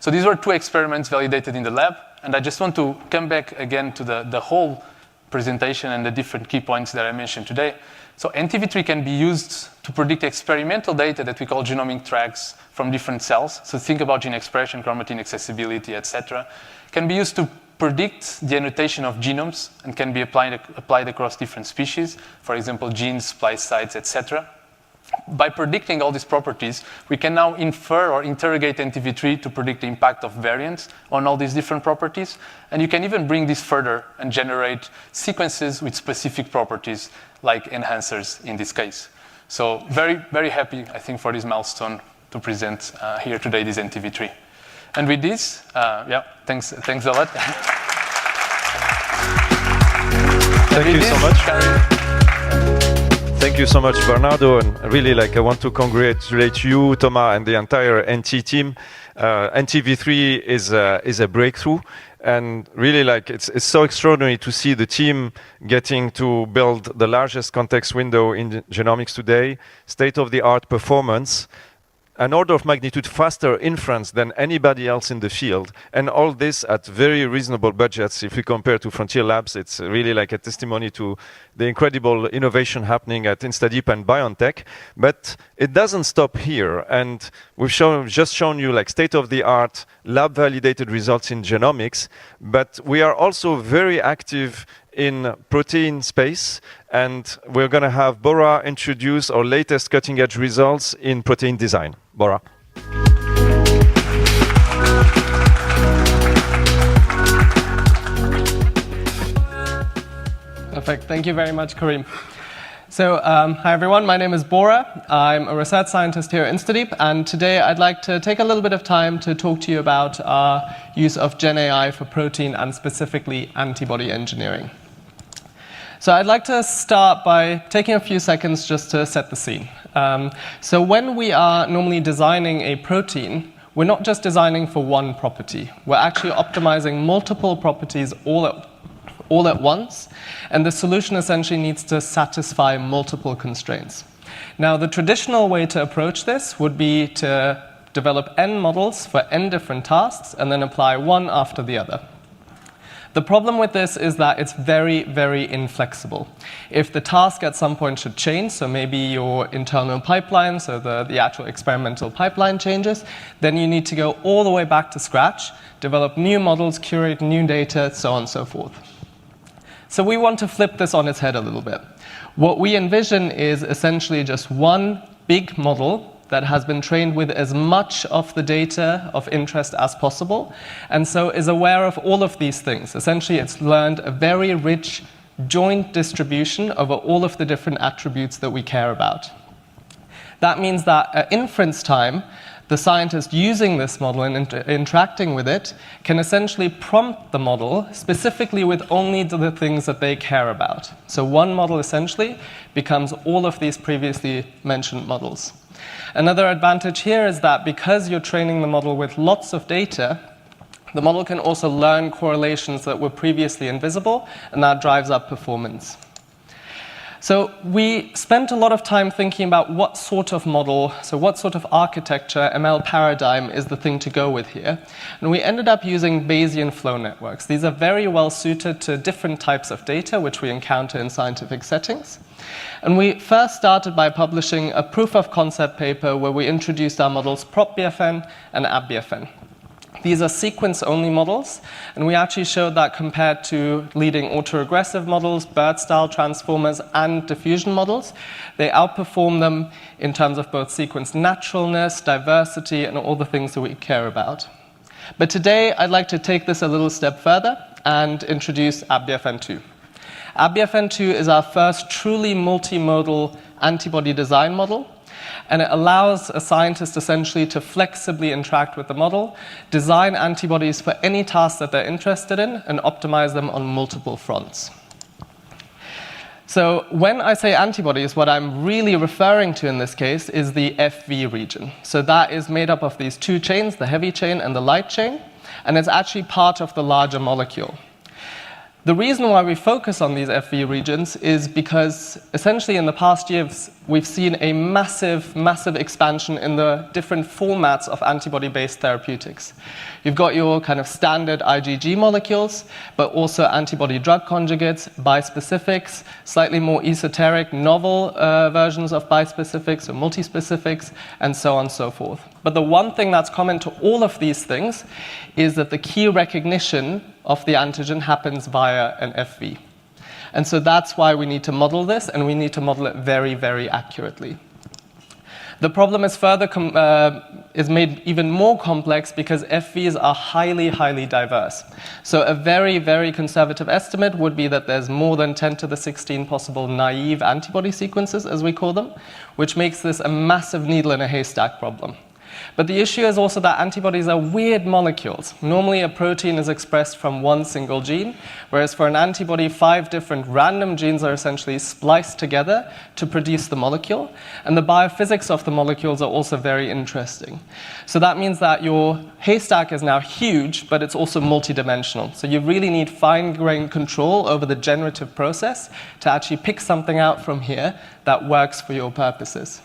So these were two experiments validated in the lab, and I just want to come back again to the whole presentation and the different key points that I mentioned today. So NTv3 can be used to predict experimental data that we call genomic tracks from different cells. So think about gene expression, chromatin accessibility, etc. Can be used to predict the annotation of genomes and can be applied across different species, for example, genes, splice sites, etc. By predicting all these properties, we can now infer or interrogate NTv3 to predict the impact of variants on all these different properties. And you can even bring this further and generate sequences with specific properties, like enhancers in this case. So very, very happy, I think, for this milestone to present here today, this NTv3. And with this, thanks a lot. Thank you so much. Thank you so much, Bernardo, and really, I want to congratulate you, Thomas, and the entire NT team. NTv3 is a breakthrough, and really, it's so extraordinary to see the team getting to build the largest context window in genomics today, state-of-the-art performance, an order of magnitude faster inference than anybody else in the field, and all this at very reasonable budgets. If we compare to frontier labs, it's really like a testimony to the incredible innovation happening at InstaDeep and BioNTech. But it doesn't stop here, and we've just shown you state-of-the-art lab-validated results in genomics, but we are also very active in protein space, and we're going to have Bora introduce our latest cutting-edge results in protein design. Bora. Perfect. Thank you very much, Karim. So, hi everyone, my name is Bora. I'm a research scientist here at InstaDeep, and today I'd like to take a little bit of time to talk to you about our use of Gen AI for protein and specifically antibody engineering. So I'd like to start by taking a few seconds just to set the scene. So when we are normally designing a protein, we're not just designing for one property. We're actually optimizing multiple properties all at once, and the solution essentially needs to satisfy multiple constraints. Now, the traditional way to approach this would be to develop n models for n different tasks and then apply one after the other. The problem with this is that it's very, very inflexible. If the task at some point should change, so maybe your internal pipeline, so the actual experimental pipeline changes, then you need to go all the way back to scratch, develop new models, curate new data, so on and so forth. So we want to flip this on its head a little bit. What we envision is essentially just one big model that has been trained with as much of the data of interest as possible, and so is aware of all of these things. Essentially, it's learned a very rich joint distribution over all of the different attributes that we care about. That means that at inference time, the scientist using this model and interacting with it can essentially prompt the model specifically with only the things that they care about. So one model essentially becomes all of these previously mentioned models. Another advantage here is that because you're training the model with lots of data, the model can also learn correlations that were previously invisible, and that drives up performance. So we spent a lot of time thinking about what sort of model, so what sort of architecture, ML paradigm is the thing to go with here. And we ended up using Bayesian flow networks. These are very well suited to different types of data which we encounter in scientific settings. And we first started by publishing a proof of concept paper where we introduced our models PropBFN and AppBFN. These are sequence-only models, and we actually showed that compared to leading autoregressive models, BERT-style transformers, and diffusion models, they outperform them in terms of both sequence naturalness, diversity, and all the things that we care about. But today, I'd like to take this a little step further and introduce AppBFN2. AppBFN2 is our first truly multimodal antibody design model, and it allows a scientist essentially to flexibly interact with the model, design antibodies for any task that they're interested in, and optimize them on multiple fronts. So when I say antibodies, what I'm really referring to in this case is the FV region. So that is made up of these two chains, the heavy chain and the light chain, and it's actually part of the larger molecule. The reason why we focus on these FV regions is because essentially in the past years, we've seen a massive expansion in the different formats of antibody-based therapeutics. You've got your kind of standard IgG molecules, but also antibody-drug conjugates, bispecifics, slightly more esoteric, novel versions of bispecifics or multispecifics, and so on and so forth. But the one thing that's common to all of these things is that the key recognition of the antigen happens via an FV. And so that's why we need to model this, and we need to model it very, very accurately. The problem is is made even more complex because FVs are highly, highly diverse. So a very, very conservative estimate would be that there's more than 10 to the 16 possible naive antibody sequences, as we call them, which makes this a massive needle in a haystack problem. But the issue is also that antibodies are weird molecules. Normally, a protein is expressed from one single gene, whereas for an antibody, 5 different random genes are essentially spliced together to produce the molecule. And the biophysics of the molecules are also very interesting. So that means that your haystack is now huge, but it's also multidimensional. So you really need fine-grained control over the generative process to actually pick something out from here that works for your purposes.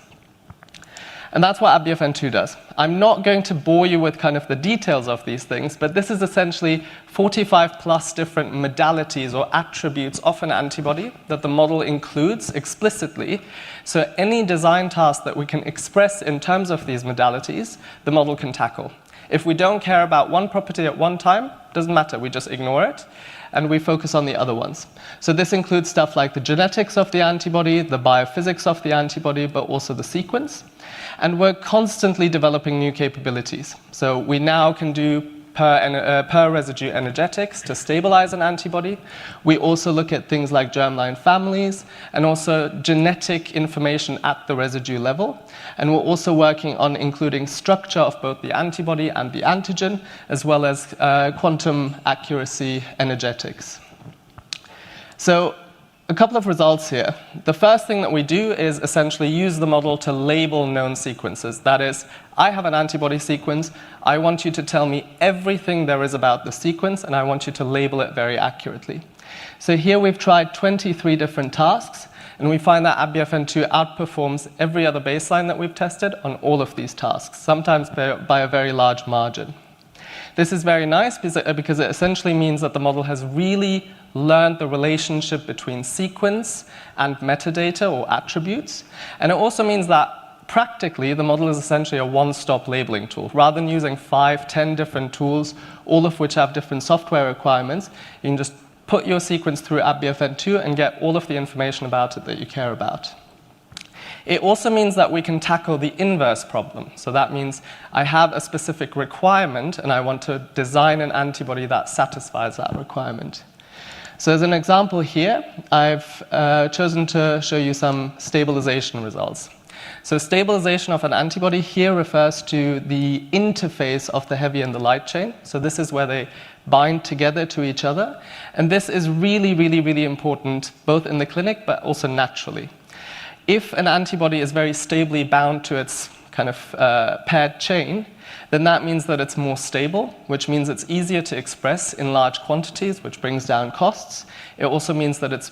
And that's what AppBFN2 does. I'm not going to bore you with kind of the details of these things, but this is essentially 45 plus different modalities or attributes of an antibody that the model includes explicitly. So any design task that we can express in terms of these modalities, the model can tackle. If we don't care about one property at one time, doesn't matter, we just ignore it, and we focus on the other ones. So this includes stuff like the genetics of the antibody, the biophysics of the antibody, but also the sequence. And we're constantly developing new capabilities. So we now can do per residue energetics to stabilize an antibody. We also look at things like germline families and also genetic information at the residue level. And we're also working on including structure of both the antibody and the antigen, as well as quantum accuracy energetics. So a couple of results here. The first thing that we do is essentially use the model to label known sequences. That is, I have an antibody sequence. I want you to tell me everything there is about the sequence, and I want you to label it very accurately. So here we've tried 23 different tasks, and we find that AppBFN2 outperforms every other baseline that we've tested on all of these tasks, sometimes by a very large margin. This is very nice because it essentially means that the model has really learned the relationship between sequence and metadata or attributes. And it also means that practically the model is essentially a one-stop labeling tool. Rather than using 5, 10 different tools, all of which have different software requirements, you can just put your sequence through AbBFN2 and get all of the information about it that you care about. It also means that we can tackle the inverse problem. So that means I have a specific requirement and I want to design an antibody that satisfies that requirement. So as an example here, I've chosen to show you some stabilization results. So stabilization of an antibody here refers to the interface of the heavy and the light chain. So this is where they bind together to each other. And this is really, really, really important both in the clinic but also naturally. If an antibody is very stably bound to its kind of paired chain, then that means that it's more stable, which means it's easier to express in large quantities, which brings down costs. It also means that it's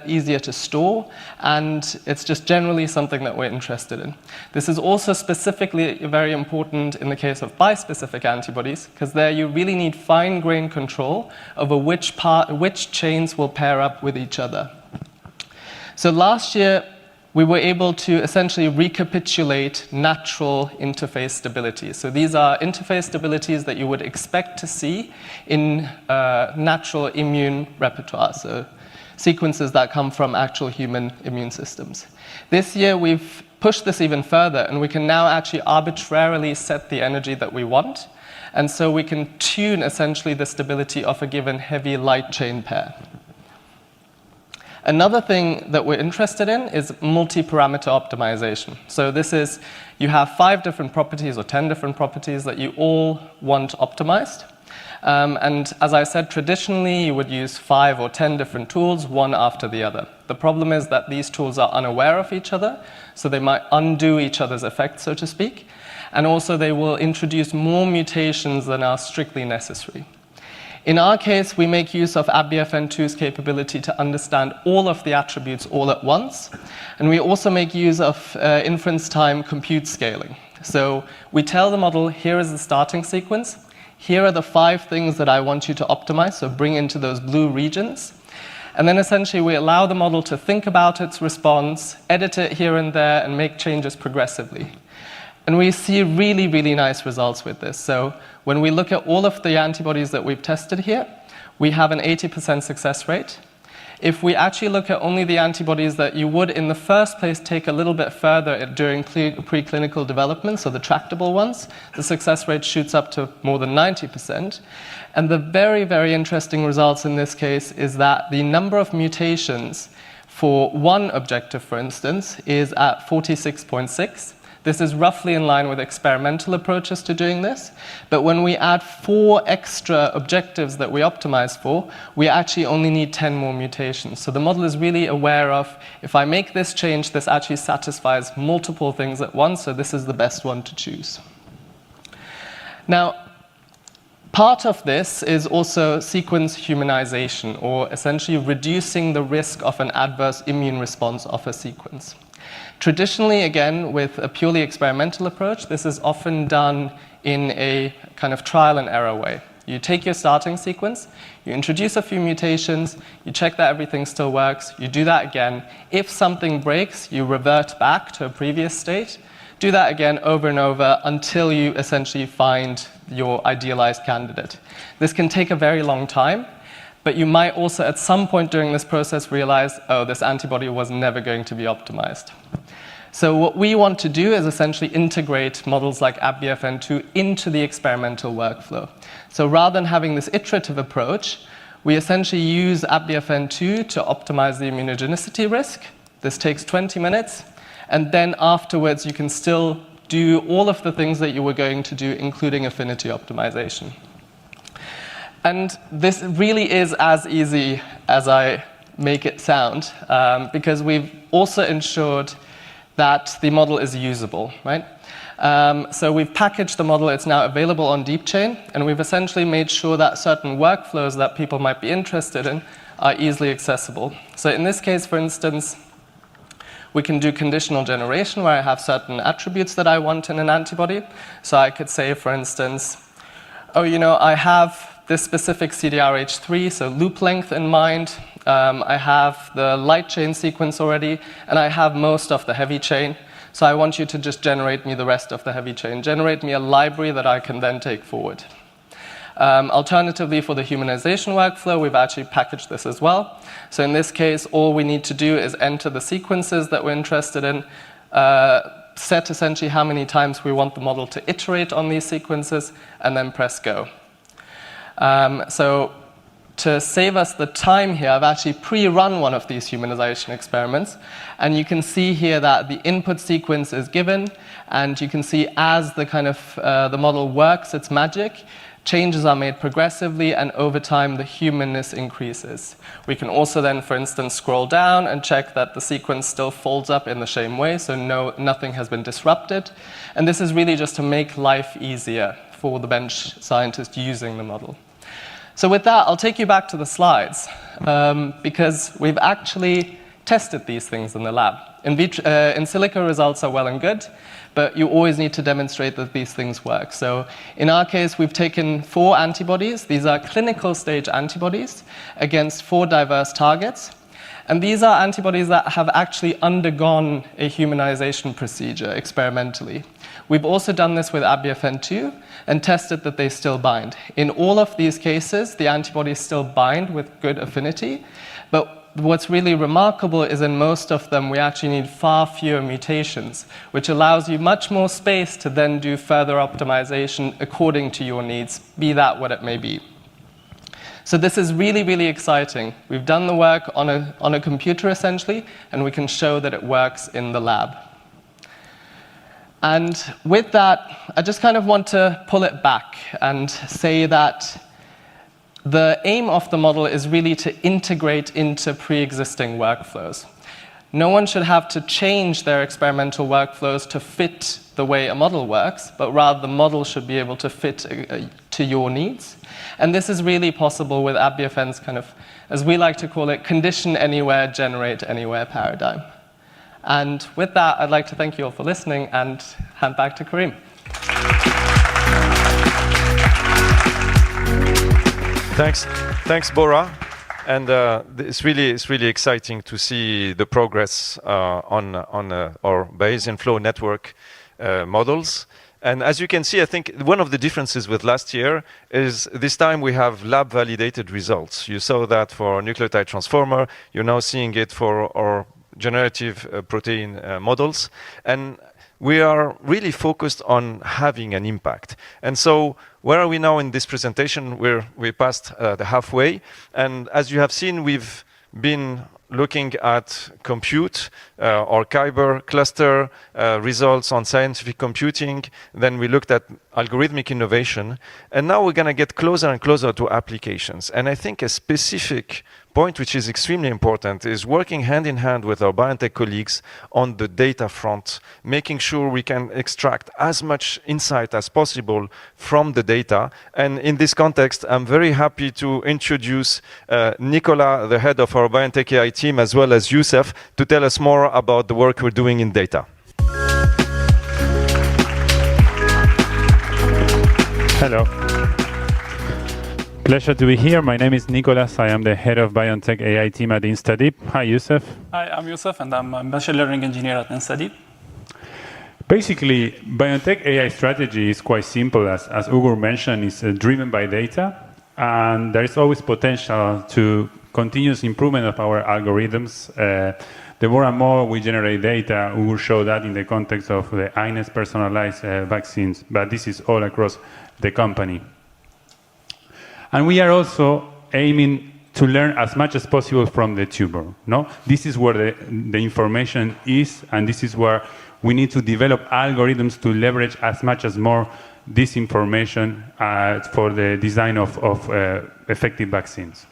easier to store, and it's just generally something that we're interested in. This is also specifically very important in the case of bispecific antibodies, because there you really need fine-grained control over which chains will pair up with each other. So last year, we were able to essentially recapitulate natural interface stability. So these are interface stabilities that you would expect to see in natural immune repertoire, so sequences that come from actual human immune systems. This year, we've pushed this even further, and we can now actually arbitrarily set the energy that we want, and so we can tune essentially the stability of a given heavy light chain pair. Another thing that we're interested in is multi-parameter optimization. So this is, you have 5 different properties or 10 different properties that you all want optimized. And as I said, traditionally you would use 5 or 10 different tools, one after the other. The problem is that these tools are unaware of each other, so they might undo each other's effects, so to speak. And also they will introduce more mutations than are strictly necessary. In our case, we make use of AbBFN2's capability to understand all of the attributes all at once. And we also make use of inference time compute scaling. So we tell the model, here is the starting sequence. Here are the 5 things that I want you to optimize, so bring into those blue regions. And then essentially we allow the model to think about its response, edit it here and there, and make changes progressively. And we see really, really nice results with this. So when we look at all of the antibodies that we've tested here, we have an 80% success rate. If we actually look at only the antibodies that you would in the first place take a little bit further during preclinical development, so the tractable ones, the success rate shoots up to more than 90%. And the very, very interesting results in this case is that the number of mutations for one objective, for instance, is at 46.6. This is roughly in line with experimental approaches to doing this. But when we add 4 extra objectives that we optimize for, we actually only need 10 more mutations. So the model is really aware of, if I make this change, this actually satisfies multiple things at once, so this is the best one to choose. Now, part of this is also sequence humanization, or essentially reducing the risk of an adverse immune response of a sequence. Traditionally, again, with a purely experimental approach, this is often done in a kind of trial and error way. You take your starting sequence, you introduce a few mutations, you check that everything still works, you do that again. If something breaks, you revert back to a previous state. Do that again over and over until you essentially find your idealized candidate. This can take a very long time, but you might also at some point during this process realize, oh, this antibody was never going to be optimized. So what we want to do is essentially integrate models like AbBFN2 into the experimental workflow. So rather than having this iterative approach, we essentially use AbBFN2 to optimize the immunogenicity risk. This takes 20 minutes, and then afterwards you can still do all of the things that you were going to do, including affinity optimization. And this really is as easy as I make it sound, because we've also ensured that the model is usable, right? So we've packaged the model, it's now available on DeepChain, and we've essentially made sure that certain workflows that people might be interested in are easily accessible. So in this case, for instance, we can do conditional generation where I have certain attributes that I want in an antibody. So I could say, for instance, oh, you know, I have this specific CDRH3, so loop length in mind. I have the light chain sequence already, and I have most of the heavy chain. So I want you to just generate me the rest of the heavy chain. Generate me a library that I can then take forward. Alternatively, for the humanization workflow, we've actually packaged this as well. So in this case, all we need to do is enter the sequences that we're interested in, set essentially how many times we want the model to iterate on these sequences, and then press go. So to save us the time here, I've actually pre-run one of these humanization experiments. And you can see here that the input sequence is given. And you can see as the the model works its magic, changes are made progressively. And over time, the humanness increases. We can also then, for instance, scroll down and check that the sequence still folds up in the same way. So nothing has been disrupted. And this is really just to make life easier for the bench scientist using the model. So with that, I'll take you back to the slides, because we've actually tested these things in the lab. In silico results are well and good, but you always need to demonstrate that these things work. So in our case, we've taken 4 antibodies. These are clinical stage antibodies against 4 diverse targets. And these are antibodies that have actually undergone a humanization procedure experimentally. We've also done this with ABFN2 and tested that they still bind. In all of these cases, the antibodies still bind with good affinity, but what's really remarkable is in most of them, we actually need far fewer mutations, which allows you much more space to then do further optimization according to your needs, be that what it may be. So this is really, really exciting. We've done the work on a computer, essentially, and we can show that it works in the lab. And with that, I just want to pull it back and say that the aim of the model is really to integrate into pre-existing workflows. No one should have to change their experimental workflows to fit the way a model works, but rather the model should be able to fit to your needs. And this is really possible with ABFN's as we like to call it, condition anywhere, generate anywhere paradigm. And with that, I'd like to thank you all for listening and hand back to Karim. Thanks, Bora. And it's really exciting to see the progress on our Bayesian flow network models. And as you can see, I think one of the differences with last year is this time we have lab-validated results. You saw that for nucleotide transformer. You're now seeing it for our generative protein models. And we are really focused on having an impact. And so where are we now in this presentation? We passed the halfway. And as you have seen, we've been looking at compute, or Kyber cluster results on scientific computing. Then we looked at algorithmic innovation. And now we're going to get closer and closer to applications. And I think a specific point which is extremely important is working hand in hand with our BioNTech colleagues on the data front, making sure we can extract as much insight as possible from the data. And in this context, I'm very happy to introduce Nicola, the head of our BioNTech AI team, as well as Youssef, to tell us more about the work we're doing in data. Hello. Pleasure to be here. My name is Nicolas. I am the head of BioNTech AI team at InstaDeep. Hi, Youssef. Hi, I'm Youssef, and I'm a machine learning engineer at InstaDeep. Basically, BioNTech AI strategy is quite simple. As Ugur mentioned, it's driven by data, and there is always potential to continuous improvement of our algorithms. The more and more we generate data, we will show that in the context of the INES personalized vaccines, but this is all across the company. And we are also aiming to learn as much as possible from the tumor. No? This is where the information is, and this is where we need to develop algorithms to leverage as much as more this information for the design of effective vaccines.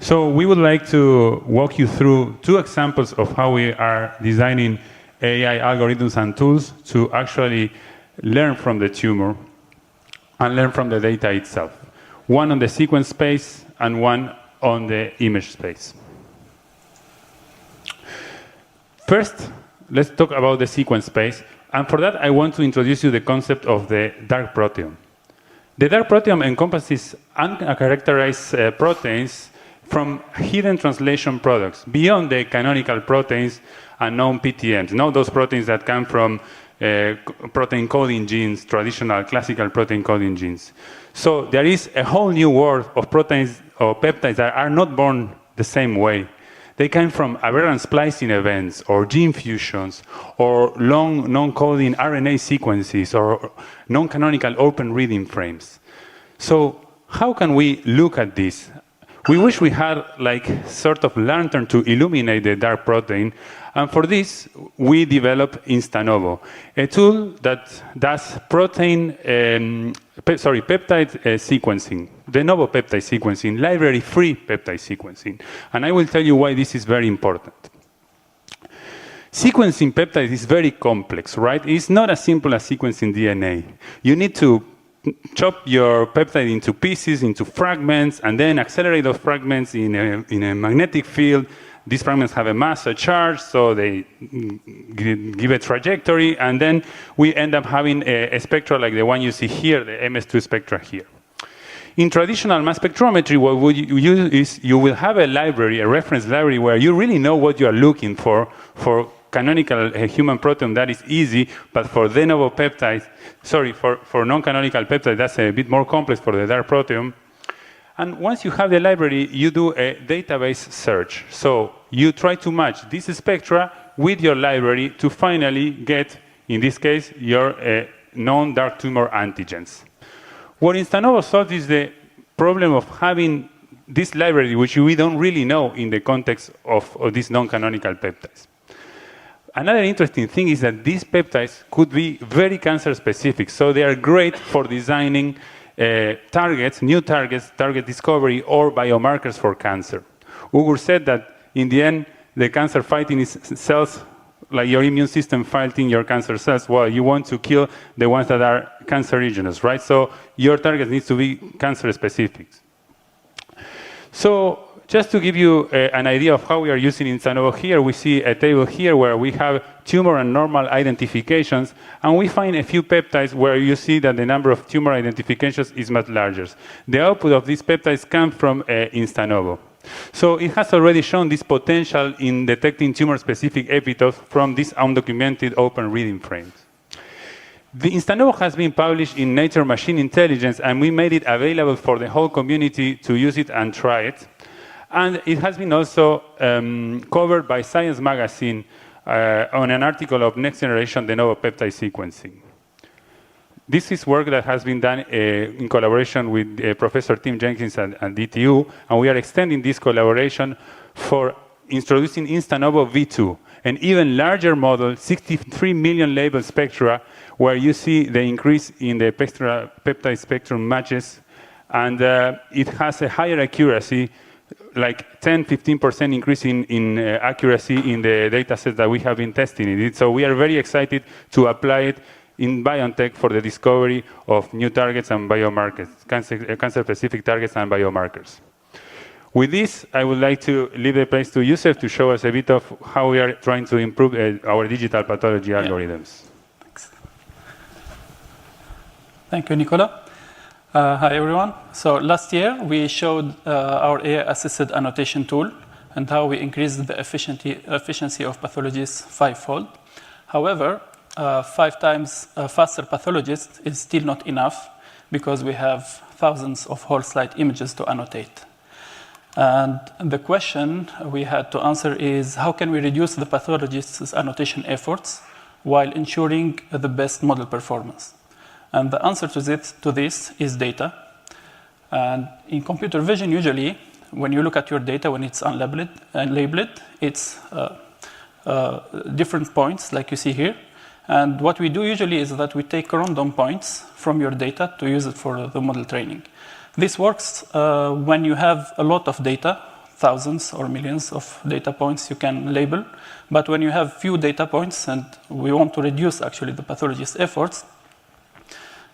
So we would like to walk you through 2 examples of how we are designing AI algorithms and tools to actually learn from the tumor and learn from the data itself. One on the sequence space and one on the image space. First, let's talk about the sequence space. And for that, I want to introduce you the concept of the dark proteome. The dark proteome encompasses uncharacterized proteins from hidden translation products beyond the canonical proteins and known PTMs. Those proteins that come from protein coding genes, traditional classical protein coding genes. So there is a whole new world of proteins or peptides that are not born the same way. They come from aberrant splicing events or gene fusions or long non-coding RNA sequences or non-canonical open reading frames. So how can we look at this? We wish we had like sort of lantern to illuminate the dark protein, and for this we developed Instanovo, a tool that does peptide sequencing, de novo peptide sequencing, library-free peptide sequencing, and I will tell you why this is very important. Sequencing peptides is very complex, right? It's not as simple as sequencing DNA. You need to chop your peptide into pieces, into fragments, and then accelerate those fragments in a magnetic field. These fragments have a mass, a charge, so they give a trajectory, and then we end up having a spectra like the one you see here, the MS2 spectra here. In traditional mass spectrometry, what you use is you will have a library, a reference library, where you really know what you are looking for canonical human protein, that is easy, but for de novo peptides, for non-canonical peptides, that's a bit more complex for the dark proteome. And once you have the library, you do a database search. So you try to match this spectra with your library to finally get, in this case, your known dark tumor antigens. What Instanovo solves is the problem of having this library, which we don't really know in the context of these non-canonical peptides. Another interesting thing is that these peptides could be very cancer specific, so they are great for designing targets, new targets, target discovery, or biomarkers for cancer. Ugur said that in the end, the cancer fighting is cells, like your immune system fighting your cancer cells. Well, you want to kill the ones that are cancerogenous, right? So your target needs to be cancer specific. So just to give you an idea of how we are using Instanovo here, we see a table here where we have tumor and normal identifications, and we find a few peptides where you see that the number of tumor identifications is much larger. The output of these peptides come from Instanovo. So it has already shown this potential in detecting tumor-specific epitopes from these undocumented open reading frames. The Instanovo has been published in Nature Machine Intelligence, and we made it available for the whole community to use it and try it. And it has been also covered by Science Magazine on an article of next generation de novo peptide sequencing. This is work that has been done in collaboration with Professor Tim Jenkins at DTU, and we are extending this collaboration for introducing Instanovo V2, an even larger model, 63 million label spectra, where you see the increase in the peptide spectrum matches, and it has a higher accuracy, like 10-15% increase in accuracy in the data set that we have been testing in it. So we are very excited to apply it in BioNTech for the discovery of new targets and biomarkers, cancer-specific targets and biomarkers. With this, I would like to leave the place to Yusuf to show us a bit of how we are trying to improve our digital pathology algorithms. Thanks. Thank you, Nicola. Hi, everyone. So last year, we showed our AI-assisted annotation tool and how we increased the efficiency of pathologists 5-fold. However, 5 times faster pathologists is still not enough because we have thousands of whole slide images to annotate. And the question we had to answer is, how can we reduce the pathologist's annotation efforts while ensuring the best model performance? And the answer to this is data. And in computer vision, usually, when you look at your data, when it's unlabeled, it's different points, like you see here. And what we do usually is that we take random points from your data to use it for the model training. This works when you have a lot of data, thousands or millions of data points you can label. But when you have few data points, and we want to reduce actually the pathologist's efforts,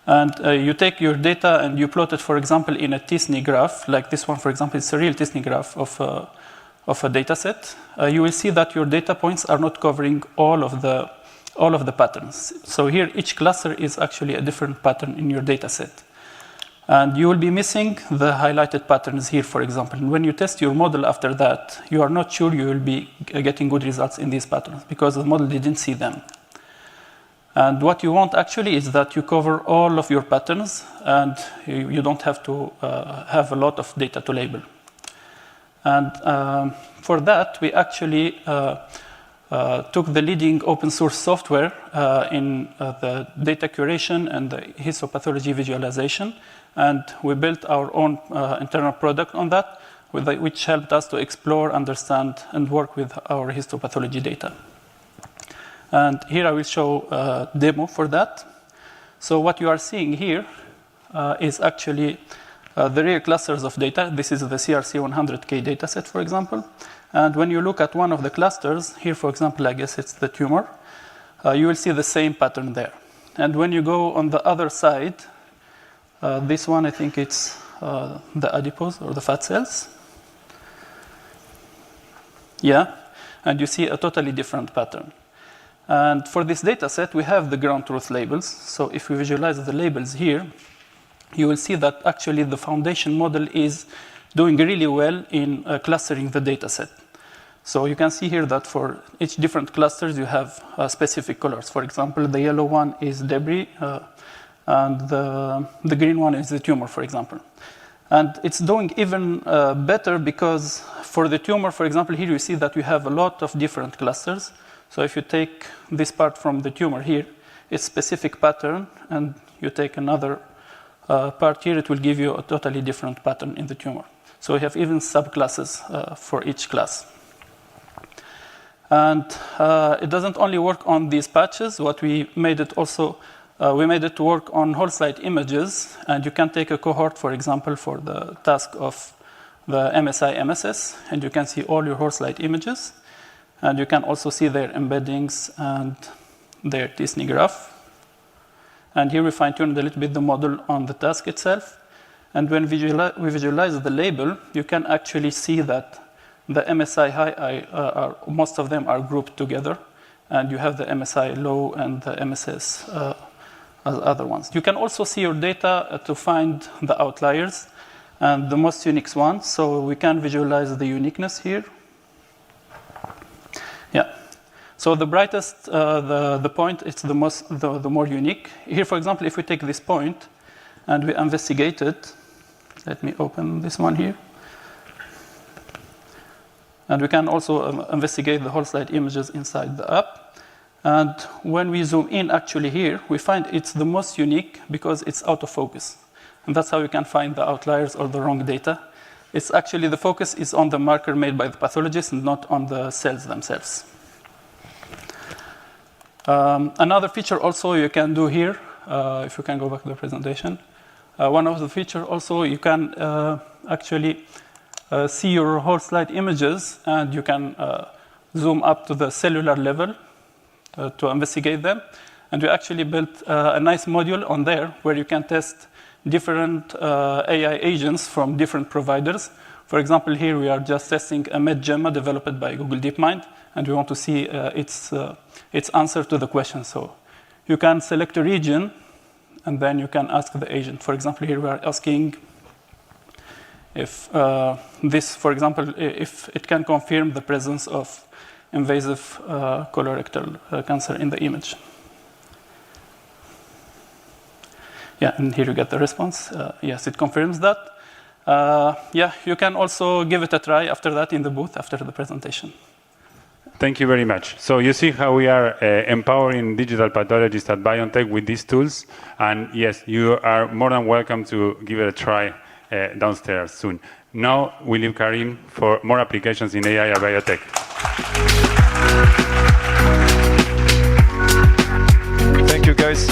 and you take your data and you plot it, for example, in a t-SNE graph, like this one, for example, it's a real t-SNE graph of a data set, you will see that your data points are not covering all of the patterns. So here, each cluster is actually a different pattern in your data set. And you will be missing the highlighted patterns here, for example. And when you test your model after that, you are not sure you will be getting good results in these patterns because the model didn't see them. And what you want actually is that you cover all of your patterns and you don't have to have a lot of data to label. And for that, we actually took the leading open source software in the data curation and the histopathology visualization, and we built our own internal product on that, which helped us to explore, understand, and work with our histopathology data. And here I will show a demo for that. So what you are seeing here is actually the real clusters of data. This is the CRC100K dataset, for example. And when you look at one of the clusters, here, for example, I guess it's the tumor, you will see the same pattern there. And when you go on the other side, this one, I think it's the adipose or the fat cells. Yeah, and you see a totally different pattern. And for this data set, we have the ground truth labels. So if we visualize the labels here, you will see that actually the foundation model is doing really well in clustering the data set. So you can see here that for each different clusters, you have specific colors. For example, the yellow one is debris, and the green one is the tumor, for example. And it's doing even better because for the tumor, for example, here you see that we have a lot of different clusters. So if you take this part from the tumor here, it's specific pattern, and you take another part here, it will give you a totally different pattern in the tumor. So we have even subclasses for each class. And it doesn't only work on these patches. What we made it also, we made it to work on whole slide images, and you can take a cohort, for example, for the task of the MSI MSS, and you can see all your whole slide images. And you can also see their embeddings and their t-SNE graph. And here we fine-tuned a little bit the model on the task itself. And when we visualize the label, you can actually see that the MSI high, most of them are grouped together. And you have the MSI low and the MSS as other ones. You can also see your data to find the outliers and the most unique ones. So we can visualize the uniqueness here. Yeah. So the brightest, the point, it's the more unique. Here, for example, if we take this point and we investigate it, let me open this one here. And we can also investigate the whole slide images inside the app. And when we zoom in actually here, we find it's the most unique because it's out of focus. And that's how you can find the outliers or the wrong data. It's actually the focus is on the marker made by the pathologist and not on the cells themselves. Another feature also you can do here, if you can go back to the presentation. One of the features also, you can actually see your whole slide images, and you can zoom up to the cellular level to investigate them. And we actually built a nice module on there where you can test different AI agents from different providers. For example, here we are just testing a MedGemma developed by Google DeepMind, and we want to see its answer to the question. So you can select a region, and then you can ask the agent. For example, here we are asking if this, for example, if it can confirm the presence of invasive colorectal cancer in the image. Yeah, and here you get the response. Yes, it confirms that. Yeah, you can also give it a try after that in the booth after the presentation. Thank you very much. So you see how we are empowering digital pathologists at BioNTech with these tools. And yes, you are more than welcome to give it a try downstairs soon. Now we leave Karim for more applications in AI at BioNTech. Thank you, guys.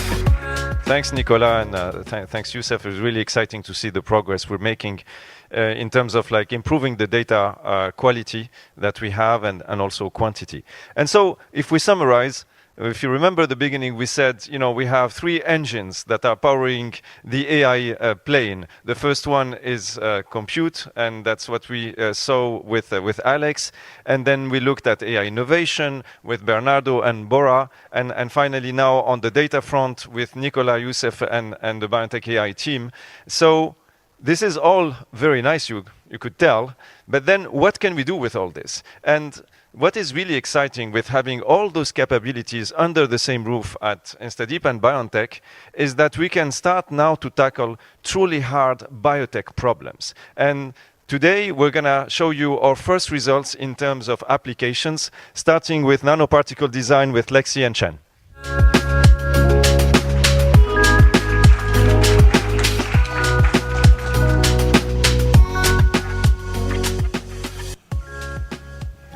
Thanks, Nicola, and thanks, Youssef. It was really exciting to see the progress we're making in terms of like improving the data quality that we have and also quantity. And so if we summarize, if you remember the beginning, we said, you know, we have three engines that are powering the AI plane. The first one is compute, and that's what we saw with Alex. And then we looked at AI innovation with Bernardo and Bora. And finally now on the data front with Nicola, Youssef, and the BioNTech AI team. So this is all very nice, you could tell. But then what can we do with all this? And what is really exciting with having all those capabilities under the same roof at InstaDeep and BioNTech is that we can start now to tackle truly hard biotech problems. And today, we're going to show you our first results in terms of applications, starting with nanoparticle design with Lexi and Chen.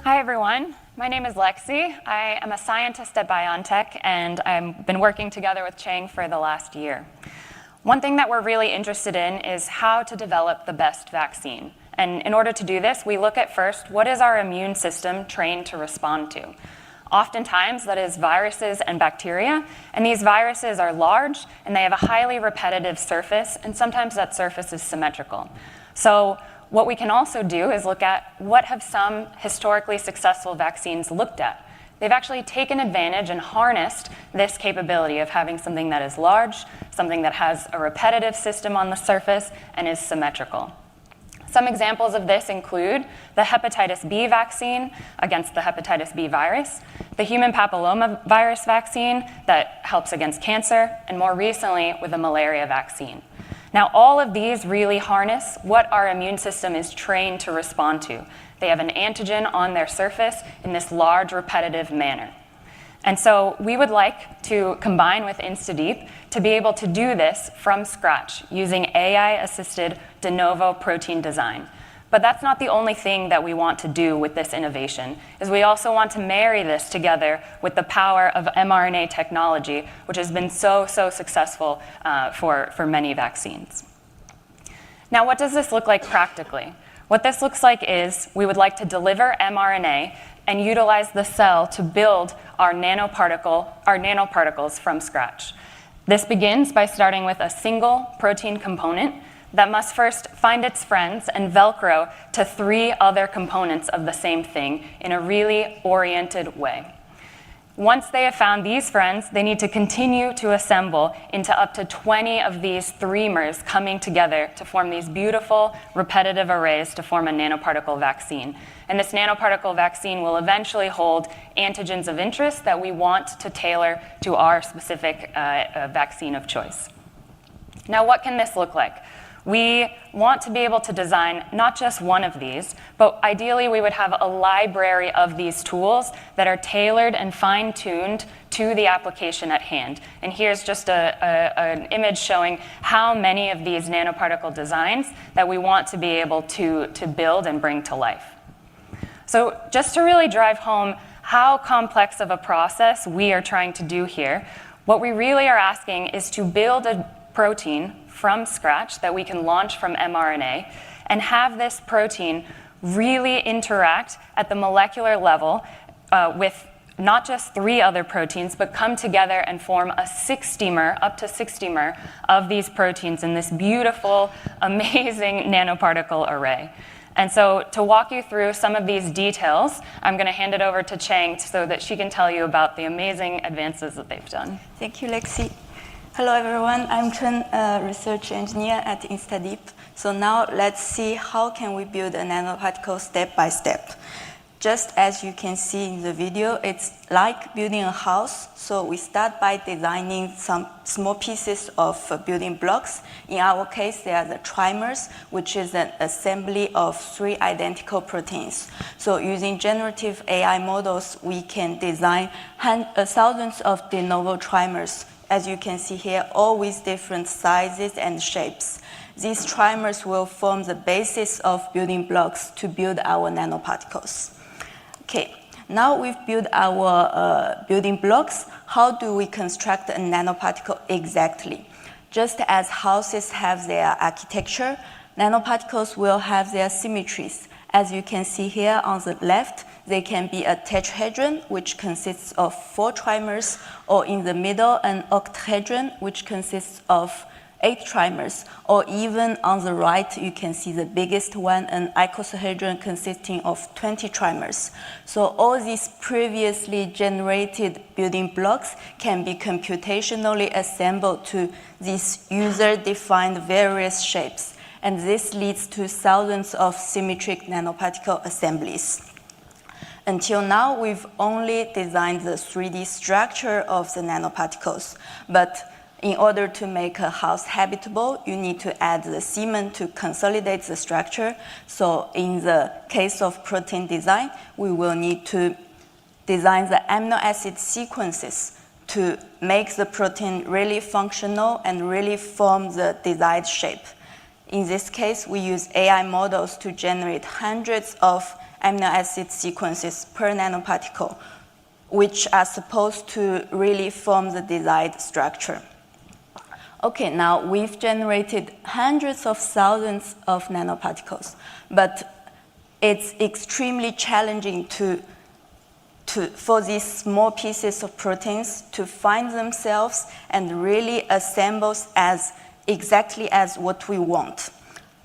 Hi, everyone. My name is Lexi. I am a scientist at BioNTech, and I've been working together with Chang for the last year. One thing that we're really interested in is how to develop the best vaccine. And in order to do this, we look at first, what is our immune system trained to respond to? Oftentimes, that is viruses and bacteria, and these viruses are large, and they have a highly repetitive surface, and sometimes that surface is symmetrical. So what we can also do is look at what have some historically successful vaccines looked at. They've actually taken advantage and harnessed this capability of having something that is large, something that has a repetitive system on the surface, and is symmetrical. Some examples of this include the hepatitis B vaccine against the hepatitis B virus, the human papillomavirus vaccine that helps against cancer, and more recently with the malaria vaccine. Now, all of these really harness what our immune system is trained to respond to. They have an antigen on their surface in this large, repetitive manner. And so we would like to combine with InstaDeep to be able to do this from scratch using AI-assisted de novo protein design. But that's not the only thing that we want to do with this innovation, is we also want to marry this together with the power of mRNA technology, which has been so successful for many vaccines. Now, what does this look like practically? What this looks like is we would like to deliver mRNA and utilize the cell to build our nanoparticles from scratch. This begins by starting with a single protein component that must first find its friends and Velcro to 3 other components of the same thing in a really oriented way. Once they have found these friends, they need to continue to assemble into up to 20 of these thremers coming together to form these beautiful repetitive arrays to form a nanoparticle vaccine. And this nanoparticle vaccine will eventually hold antigens of interest that we want to tailor to our specific vaccine of choice. Now, what can this look like? We want to be able to design not just one of these, but ideally we would have a library of these tools that are tailored and fine-tuned to the application at hand. And here's just an image showing how many of these nanoparticle designs that we want to be able to build and bring to life. So just to really drive home how complex of a process we are trying to do here, what we really are asking is to build a protein from scratch that we can launch from mRNA and have this protein really interact at the molecular level with not just 3 other proteins, but come together and form a 6-dimer, up to 6-dimer of these proteins in this beautiful, amazing nanoparticle array. And so to walk you through some of these details, I'm going to hand it over to Chang so that she can tell you about the amazing advances that they've done. Thank you, Lexi. Hello, everyone. I'm Chen, a research engineer at InstaDeep. So now let's see how can we build a nanoparticle step by step. Just as you can see in the video, it's like building a house. So we start by designing some small pieces of building blocks. In our case, they are the trimers, which is an assembly of 3 identical proteins. So using generative AI models, we can design thousands of de novo trimers. As you can see here, all with different sizes and shapes. These trimers will form the basis of building blocks to build our nanoparticles. Okay, now we've built our building blocks. How do we construct a nanoparticle exactly? Just as houses have their architecture, nanoparticles will have their symmetries. As you can see here on the left, they can be a tetrahedron, which consists of 4 trimers, or in the middle, an octahedron, which consists of 8 trimers, or even on the right, you can see the biggest one, an icosahedron consisting of 20 trimers. So all these previously generated building blocks can be computationally assembled to these user-defined various shapes. And this leads to thousands of symmetric nanoparticle assemblies. Until now, we've only designed the 3D structure of the nanoparticles. But in order to make a house habitable, you need to add the cement to consolidate the structure. So in the case of protein design, we will need to design the amino acid sequences to make the protein really functional and really form the desired shape. In this case, we use AI models to generate hundreds of amino acid sequences per nanoparticle, which are supposed to really form the desired structure. Okay, now we've generated hundreds of thousands of nanoparticles, but it's extremely challenging for these small pieces of proteins to find themselves and really assemble as exactly as what we want.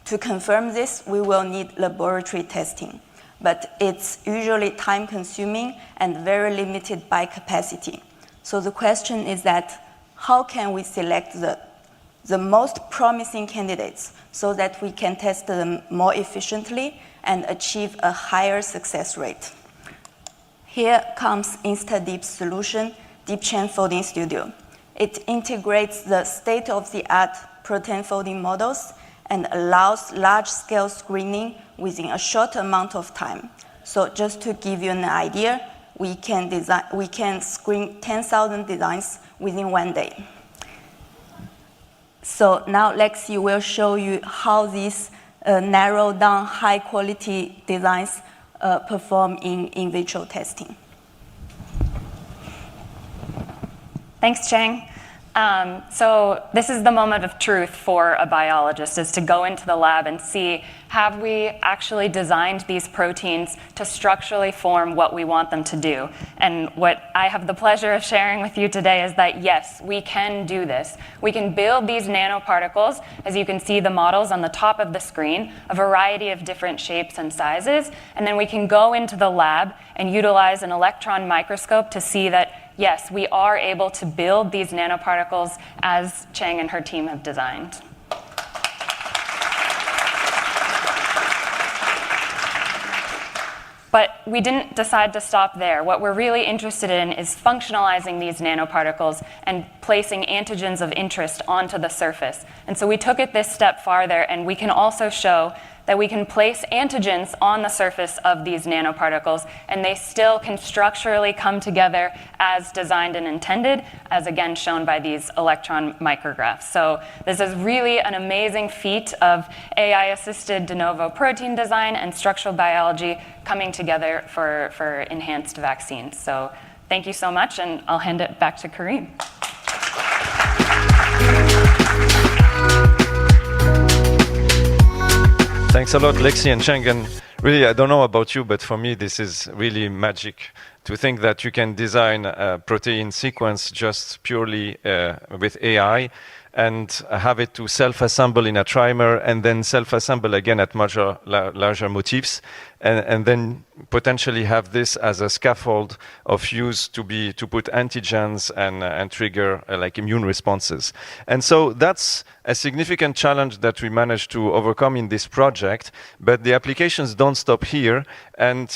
To confirm this, we will need laboratory testing, but it's usually time-consuming and very limited by capacity. So the question is that how can we select the most promising candidates so that we can test them more efficiently and achieve a higher success rate? Here comes InstaDeep's solution, Deep Chain Folding Studio. It integrates the state-of-the-art protein folding models and allows large-scale screening within a short amount of time. So just to give you an idea, we can screen 10,000 designs within 1 day. So now Lexi will show you how these narrowed down high-quality designs perform in vitro testing. Thanks, Chang. So this is the moment of truth for a biologist, is to go into the lab and see, have we actually designed these proteins to structurally form what we want them to do? And what I have the pleasure of sharing with you today is that, yes, we can do this. We can build these nanoparticles, as you can see the models on the top of the screen, a variety of different shapes and sizes, and then we can go into the lab and utilize an electron microscope to see that, yes, we are able to build these nanoparticles as Chang and her team have designed. But we didn't decide to stop there. What we're really interested in is functionalizing these nanoparticles and placing antigens of interest onto the surface. And so we took it this step farther, and we can also show that we can place antigens on the surface of these nanoparticles, and they still can structurally come together as designed and intended, as again shown by these electron micrographs. So this is really an amazing feat of AI-assisted de novo protein design and structural biology coming together for enhanced vaccines. So thank you so much, and I'll hand it back to Kareem. Thanks a lot, Lexi and Cheng. And really, I don't know about you, but for me, this is really magic to think that you can design a protein sequence just purely with AI and have it to self-assemble in a trimer and then self-assemble again at much larger motifs, and then potentially have this as a scaffold of use to put antigens and trigger like immune responses. And so that's a significant challenge that we managed to overcome in this project, but the applications don't stop here. And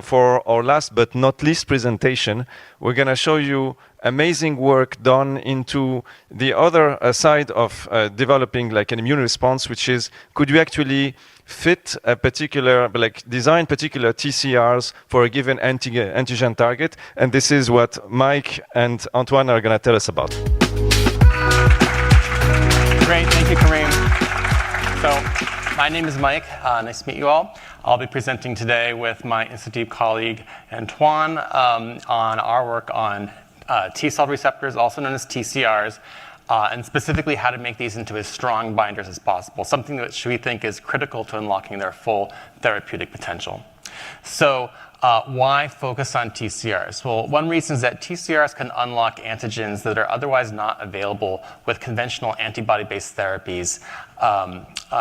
for our last but not least presentation, we're going to show you amazing work done into the other side of developing like an immune response, which is, could you actually fit a particular, like design particular TCRs for a given antigen target? And this is what Mike and Antoine are going to tell us about. Great, thank you, Kareem. So my name is Mike. Nice to meet you all. I'll be presenting today with my InstaDeep colleague Antoine on our work on T-cell receptors, also known as TCRs, and specifically how to make these into as strong binders as possible, something that we think is critical to unlocking their full therapeutic potential. So why focus on TCRs? Well, one reason is that TCRs can unlock antigens that are otherwise not available with conventional antibody-based therapies,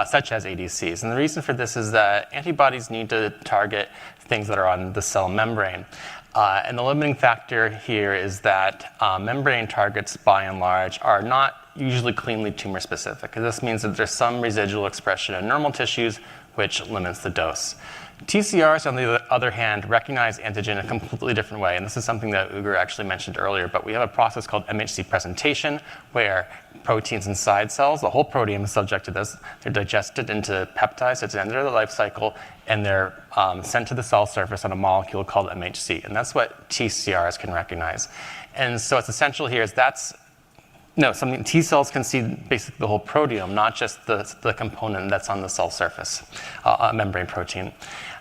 such as ADCs. And the reason for this is that antibodies need to target things that are on the cell membrane. And the limiting factor here is that membrane targets, by and large, are not usually cleanly tumor-specific. This means that there's some residual expression in normal tissues, which limits the dose. TCRs, on the other hand, recognize antigen in a completely different way. And this is something that Ugur actually mentioned earlier. But we have a process called MHC presentation, where proteins inside cells, the whole proteome is subject to this. They're digested into peptides at the end of their life cycle, and they're sent to the cell surface on a molecule called MHC. And that's what TCRs can recognize. And so what's essential here is something T cells can see basically the whole proteome, not just the component that's on the cell surface, a membrane protein.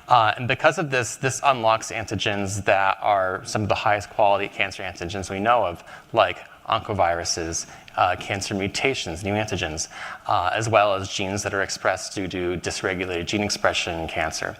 And because of this, this unlocks antigens that are some of the highest quality cancer antigens we know of, like oncoviruses, cancer mutations, new antigens, as well as genes that are expressed due to dysregulated gene expression in cancer.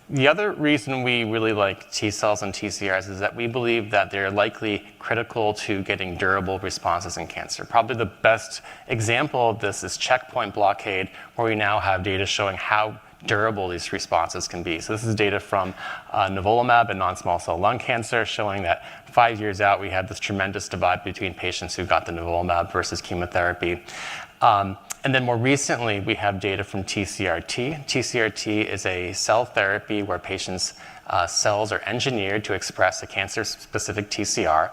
The other reason we really like T cells and TCRs is that we believe that they're likely critical to getting durable responses in cancer. Probably the best example of this is checkpoint blockade, where we now have data showing how durable these responses can be. So this is data from nivolumab in non-small cell lung cancer, showing that 5 years out, we had this tremendous divide between patients who got the nivolumab versus chemotherapy. And then more recently, we have data from TCRT. TCRT is a cell therapy where patients' cells are engineered to express a cancer-specific TCR.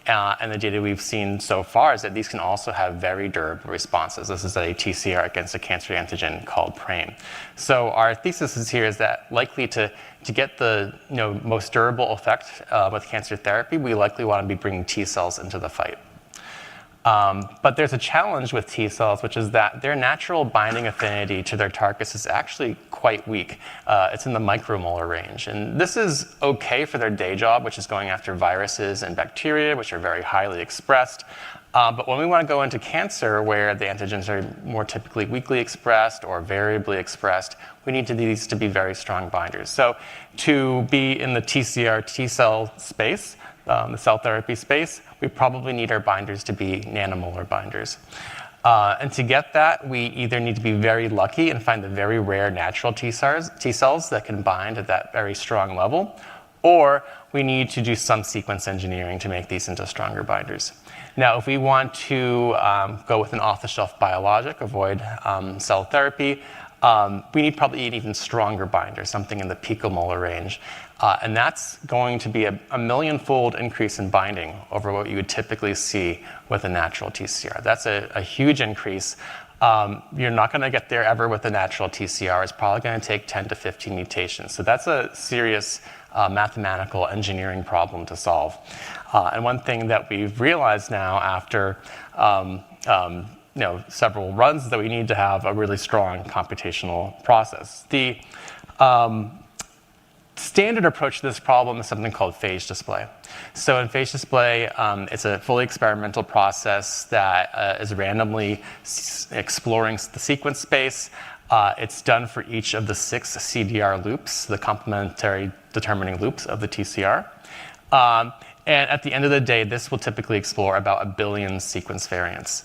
And the data we've seen so far is that these can also have very durable responses. This is a TCR against a cancer antigen called PRAME. So our thesis is here is that likely to get the most durable effect with cancer therapy, we likely want to be bringing T cells into the fight. But there's a challenge with T cells, which is that their natural binding affinity to their targets is actually quite weak. It's in the micromolar range. And this is okay for their day job, which is going after viruses and bacteria, which are very highly expressed. But when we want to go into cancer, where the antigens are more typically weakly expressed or variably expressed, we need these to be very strong binders. So to be in the TCR T cell space, the cell therapy space, we probably need our binders to be nanomolar binders. And to get that, we either need to be very lucky and find the very rare natural T cells that can bind at that very strong level, or we need to do some sequence engineering to make these into stronger binders. Now, if we want to go with an off-the-shelf biologic, avoid cell therapy, we need probably an even stronger binder, something in the picomolar range. And that's going to be a million-fold increase in binding over what you would typically see with a natural TCR. That's a huge increase. You're not going to get there ever with a natural TCR. It's probably going to take 10 to 15 mutations. So that's a serious mathematical engineering problem to solve. And one thing that we've realized now after several runs is that we need to have a really strong computational process. The standard approach to this problem is something called phage display. So in phage display, it's a fully experimental process that is randomly exploring the sequence space. It's done for each of the 6 CDR loops, the complementary determining loops of the TCR. And at the end of the day, this will typically explore about 1 billion sequence variants,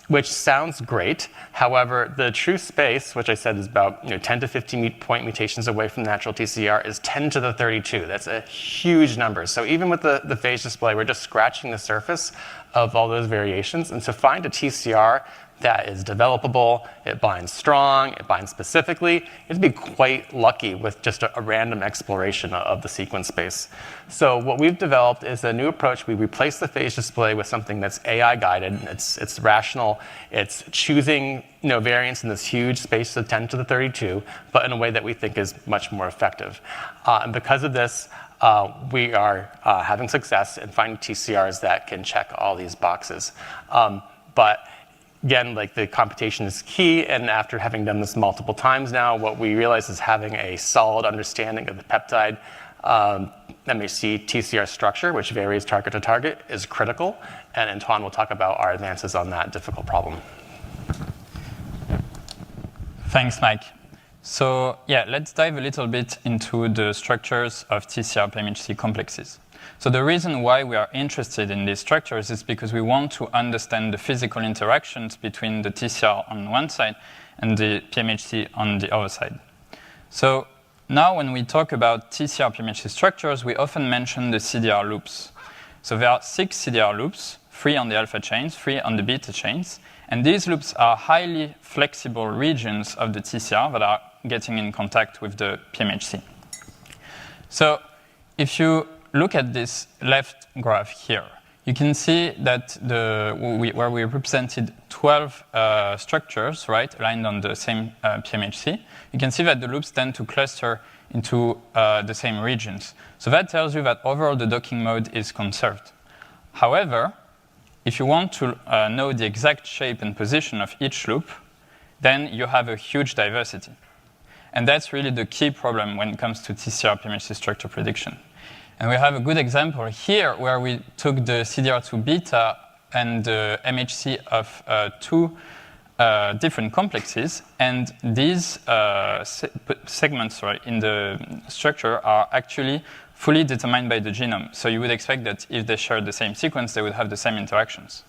which sounds great. However, the true space, which I said is about 10 to 15 point mutations away from natural TCR, is 10 to the 32. That's a huge number. So even with the phage display, we're just scratching the surface of all those variations. And to find a TCR that is developable, it binds strong, it binds specifically, it'd be quite lucky with just a random exploration of the sequence space. So what we've developed is a new approach. We replace the phage display with something that's AI guided. It's rational. It's choosing variants in this huge space of 10 to the 32, but in a way that we think is much more effective. And because of this, we are having success in finding TCRs that can check all these boxes. But again, the computation is key, and after having done this multiple times now, what we realize is having a solid understanding of the peptide MHC TCR structure, which varies target to target, is critical, and Antoine will talk about our advances on that difficult problem. Thanks, Mike. So let's dive a little bit into the structures of TCR PMHC complexes. So the reason why we are interested in these structures is because we want to understand the physical interactions between the TCR on one side and the PMHC on the other side. So now when we talk about TCR PMHC structures, we often mention the CDR loops. So there are 6 CDR loops, 3 on the alpha chains, 3 on the beta chains. And these loops are highly flexible regions of the TCR that are getting in contact with the PMHC. So if you look at this left graph here, you can see that where we represented 12 structures, right, aligned on the same PMHC, you can see that the loops tend to cluster into the same regions. So that tells you that overall the docking mode is conserved. However, if you want to know the exact shape and position of each loop, then you have a huge diversity. And that's really the key problem when it comes to TCR PMHC structure prediction. And we have a good example here where we took the CDR2 beta and the MHC of two different complexes, and these segments in the structure are actually fully determined by the genome. So you would expect that if they share the same sequence, they would have the same interactions.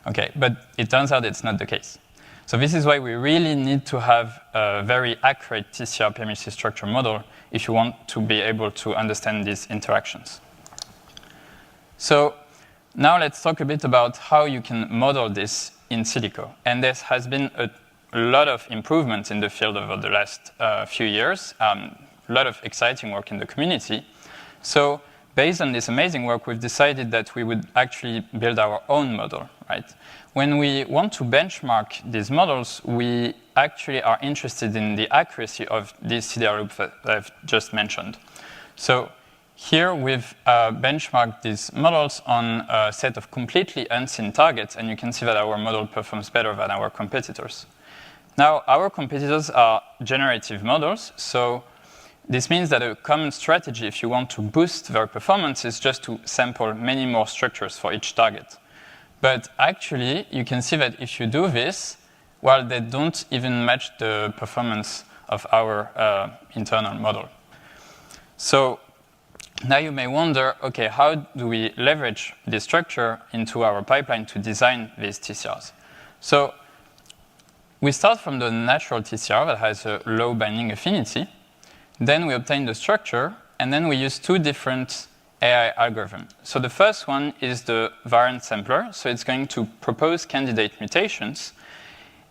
Okay, but it turns out it's not the case. So this is why we really need to have a very accurate TCR PMHC structure model if you want to be able to understand these interactions. So now let's talk a bit about how you can model this in silico. And there has been a lot of improvements in the field over the last few years, a lot of exciting work in the community. So based on this amazing work, we've decided that we would actually build our own model, right? When we want to benchmark these models, we actually are interested in the accuracy of these CDR loops that I've just mentioned. So here we've benchmarked these models on a set of completely unseen targets, and you can see that our model performs better than our competitors. Now, our competitors are generative models, so this means that a common strategy, if you want to boost their performance, is just to sample many more structures for each target. But actually, you can see that if you do this, well, they don't even match the performance of our internal model. So now you may wonder, okay, how do we leverage this structure into our pipeline to design these TCRs? So we start from the natural TCR that has a low binding affinity. Then we obtain the structure, and then we use two different AI algorithms. So the first one is the variant sampler. So it's going to propose candidate mutations.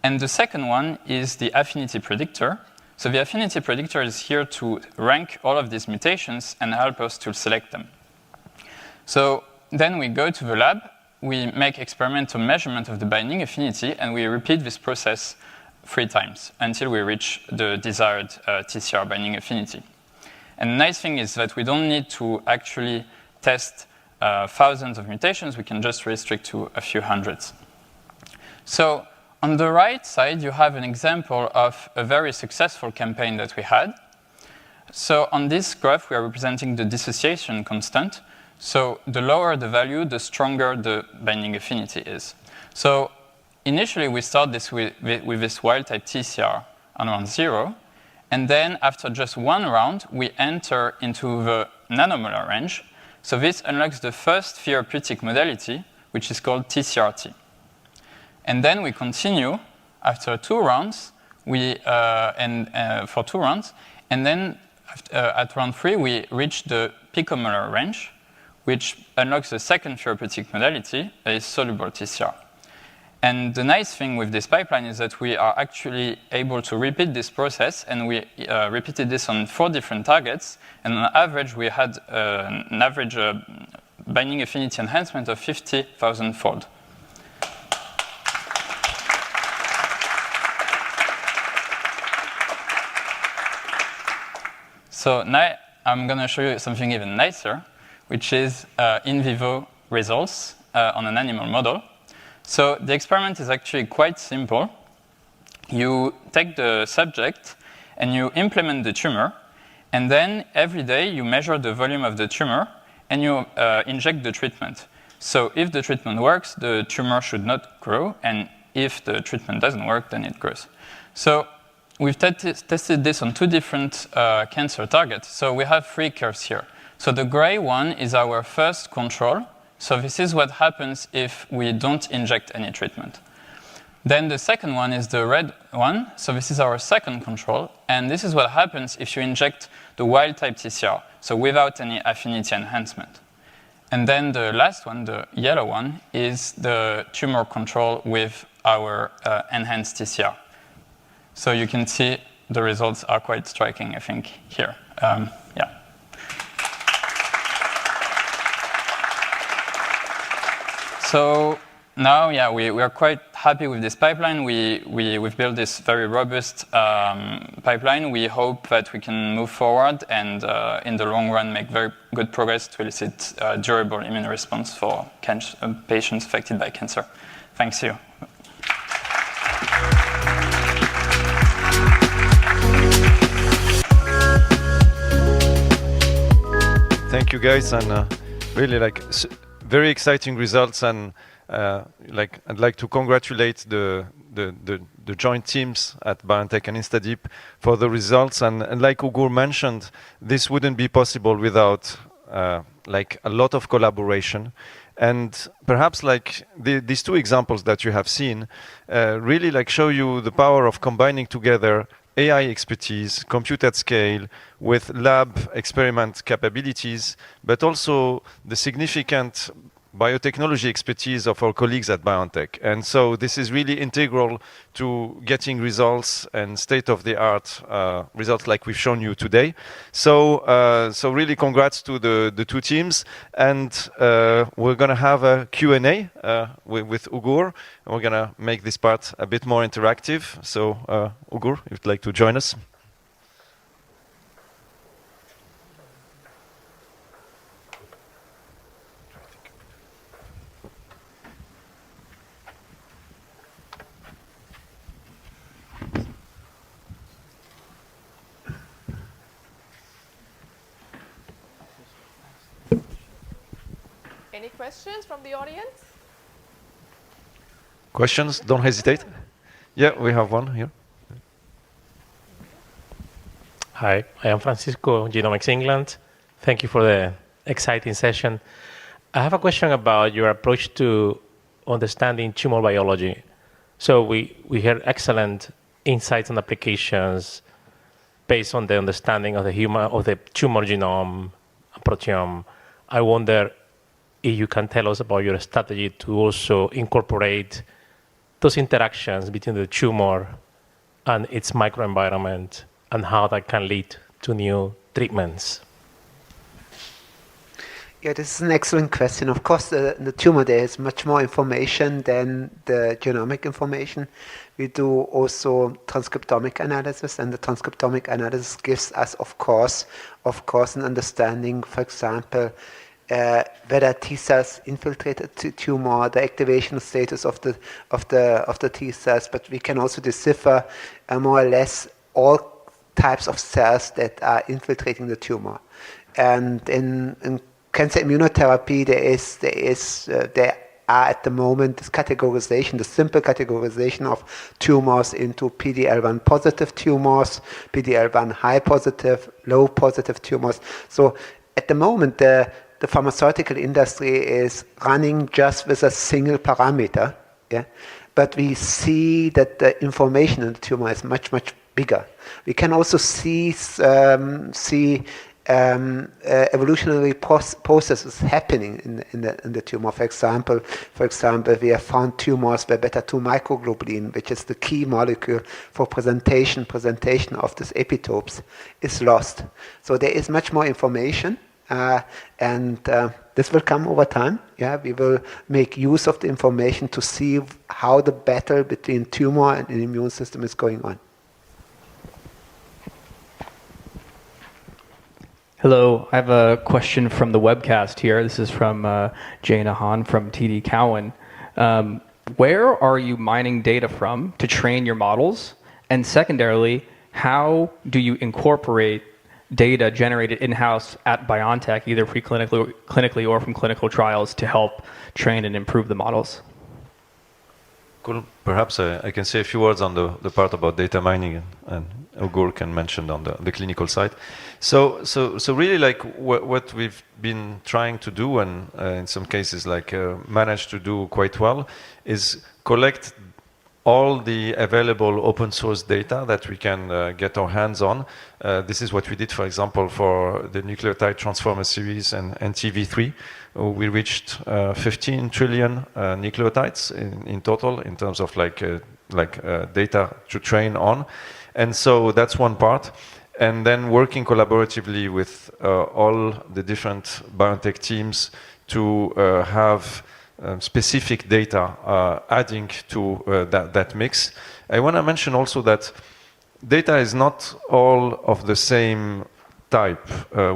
And the second one is the affinity predictor. So the affinity predictor is here to rank all of these mutations and help us to select them. So then we go to the lab, we make experimental measurement of the binding affinity, and we repeat this process 3 times until we reach the desired TCR binding affinity. And the nice thing is that we don't need to actually test thousands of mutations. We can just restrict to a few hundreds. So on the right side, you have an example of a very successful campaign that we had. So on this graph, we are representing the dissociation constant. So the lower the value, the stronger the binding affinity is. So initially, we start this with this wild-type TCR on around 0. And then after just 1 round, we enter into the nanomolar range. So this unlocks the first therapeutic modality, which is called TCRT. And then we continue after 2 rounds, for 2 rounds. And then at round 3, we reach the picomolar range, which unlocks the second therapeutic modality, that is soluble TCR. And the nice thing with this pipeline is that we are actually able to repeat this process, and we repeated this on 4 different targets. And on average, we had an average binding affinity enhancement of 50,000-fold. So now I'm going to show you something even nicer, which is in vivo results on an animal model. So the experiment is actually quite simple. You take the subject and you implement the tumor, and then every day you measure the volume of the tumor and you inject the treatment. So if the treatment works, the tumor should not grow, and if the treatment doesn't work, then it grows. So we've tested this on 2 different cancer targets. So we have 3 curves here. So the gray one is our first control. So this is what happens if we don't inject any treatment. Then the second one is the red one. So this is our second control. And this is what happens if you inject the wild-type TCR, so without any affinity enhancement. And then the last one, the yellow one, is the tumor control with our enhanced TCR. So you can see the results are quite striking, I think, here. Yeah. So now, yeah, we are quite happy with this pipeline. We've built this very robust pipeline. We hope that we can move forward and, in the long run, make very good progress to elicit durable immune response for patients affected by cancer. Thanks you. Thank you, guys, and really very exciting results. And I'd like to congratulate the joint teams at BioNTech and InstaDeep for the results. And like Ugur mentioned, this wouldn't be possible without a lot of collaboration. And perhaps these two examples that you have seen really show you the power of combining together AI expertise, compute at scale, with lab experiment capabilities, but also the significant biotechnology expertise of our colleagues at BioNTech. And so this is really integral to getting results and state-of-the-art results like we've shown you today. So really congrats to the two teams. And we're going to have a Q&A with Ugur. And we're going to make this part a bit more interactive. So Ugur, if you'd like to join us. Any questions from the audience? Questions? Don't hesitate. Yeah, we have one here. Hi, I am Francisco, Genomics England. Thank you for the exciting session. I have a question about your approach to understanding tumor biology. So we heard excellent insights and applications based on the understanding of the tumor genome and proteome. I wonder if you can tell us about your strategy to also incorporate those interactions between the tumor and its microenvironment and how that can lead to new treatments. Yeah, this is an excellent question. Of course, the tumor, there is much more information than the genomic information. We do also transcriptomic analysis, and the transcriptomic analysis gives us, of course, an understanding, for example, whether T cells infiltrated the tumor, the activation status of the T cells, but we can also decipher more or less all types of cells that are infiltrating the tumor. And in cancer immunotherapy, there are at the moment this categorization, the simple categorization of tumors into PD-L1 positive tumors, PD-L1 high positive, low positive tumors. So at the moment, the pharmaceutical industry is running just with a single parameter, yeah? But we see that the information in the tumor is much, much bigger. We can also see evolutionary processes happening in the tumor. For example, we have found tumors where beta-2 microglobulin, which is the key molecule for presentation of these epitopes, is lost. So there is much more information. And this will come over time. Yeah, we will make use of the information to see how the battle between tumor and the immune system is going on. Hello, I have a question from the webcast here. This is from Jane Ahan from TD Cowen. Where are you mining data from to train your models? And secondarily, how do you incorporate data generated in-house at BioNTech, either preclinically or from clinical trials, to help train and improve the models? Cool. Perhaps I can say a few words on the part about data mining, and Ugur can mention on the clinical side. So really, like what we've been trying to do, and in some cases managed to do quite well, is collect all the available open source data that we can get our hands on. This is what we did, for example, for the nucleotide transformer series and TV3. We reached 15 trillion nucleotides in total in terms of data to train on. And so that's one part. And then working collaboratively with all the different BioNTech teams to have specific data adding to that mix. I want to mention also that data is not all of the same type.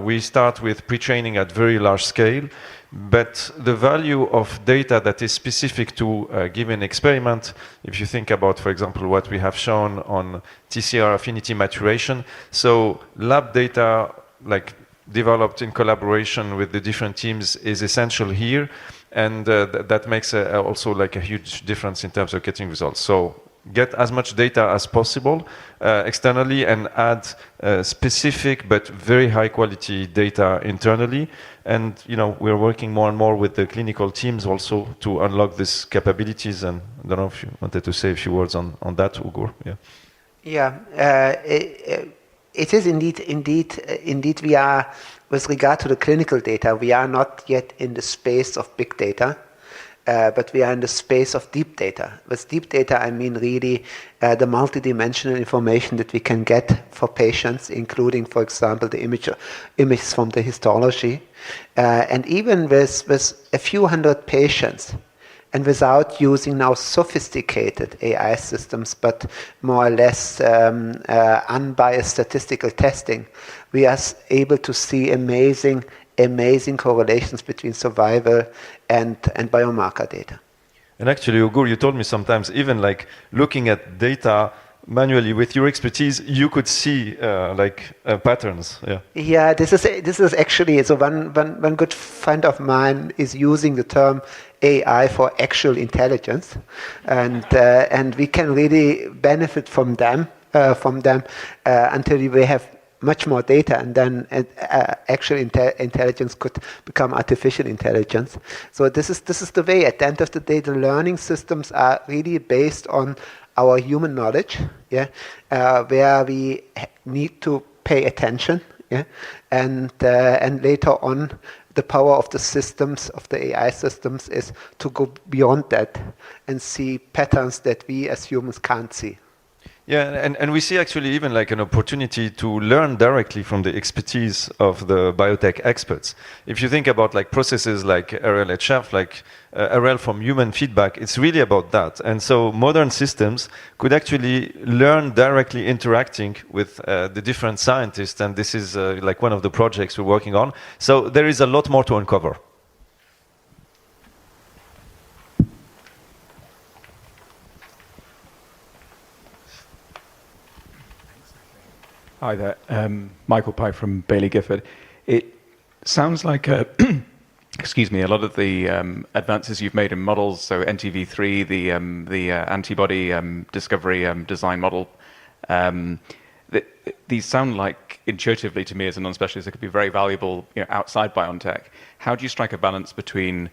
We start with pre-training at very large scale, but the value of data that is specific to a given experiment, if you think about, for example, what we have shown on TCR affinity maturation, so lab data developed in collaboration with the different teams is essential here, and that makes also a huge difference in terms of getting results. So get as much data as possible externally and add specific but very high quality data internally. And we're working more and more with the clinical teams also to unlock these capabilities. And I don't know if you wanted to say a few words on that, Ugur. It is indeed we are, with regard to the clinical data, we are not yet in the space of big data. But we are in the space of deep data. With deep data, I mean really the multidimensional information that we can get for patients, including, for example, the images from the histology. And even with a few hundred patients, and without using now sophisticated AI systems, but more or less unbiased statistical testing, we are able to see amazing correlations between survival and biomarker data. And actually, Ugur, you told me sometimes, even looking at data manually with your expertise, you could see patterns. Yeah, this is actually, so one good friend of mine is using the term AI for actual intelligence, and we can really benefit from them until we have much more data, and then actual intelligence could become artificial intelligence. So this is the way. At the end of the day, the learning systems are really based on our human knowledge, where we need to pay attention, and later on, the power of the systems, of the AI systems, is to go beyond that and see patterns that we as humans can't see. Yeah, and we see actually even an opportunity to learn directly from the expertise of the biotech experts. If you think about processes like RLHF, RL from human feedback, it's really about that. And so modern systems could actually learn directly interacting with the different scientists, and this is one of the projects we're working on. So there is a lot more to uncover. Hi there, Michael Pye from Bailey Gifford. It sounds like, excuse me, a lot of the advances you've made in models, so NTv3, the antibody discovery design model, these sound like intuitively to me as a non-specialist, they could be very valuable outside BioNTech. How do you strike a balance between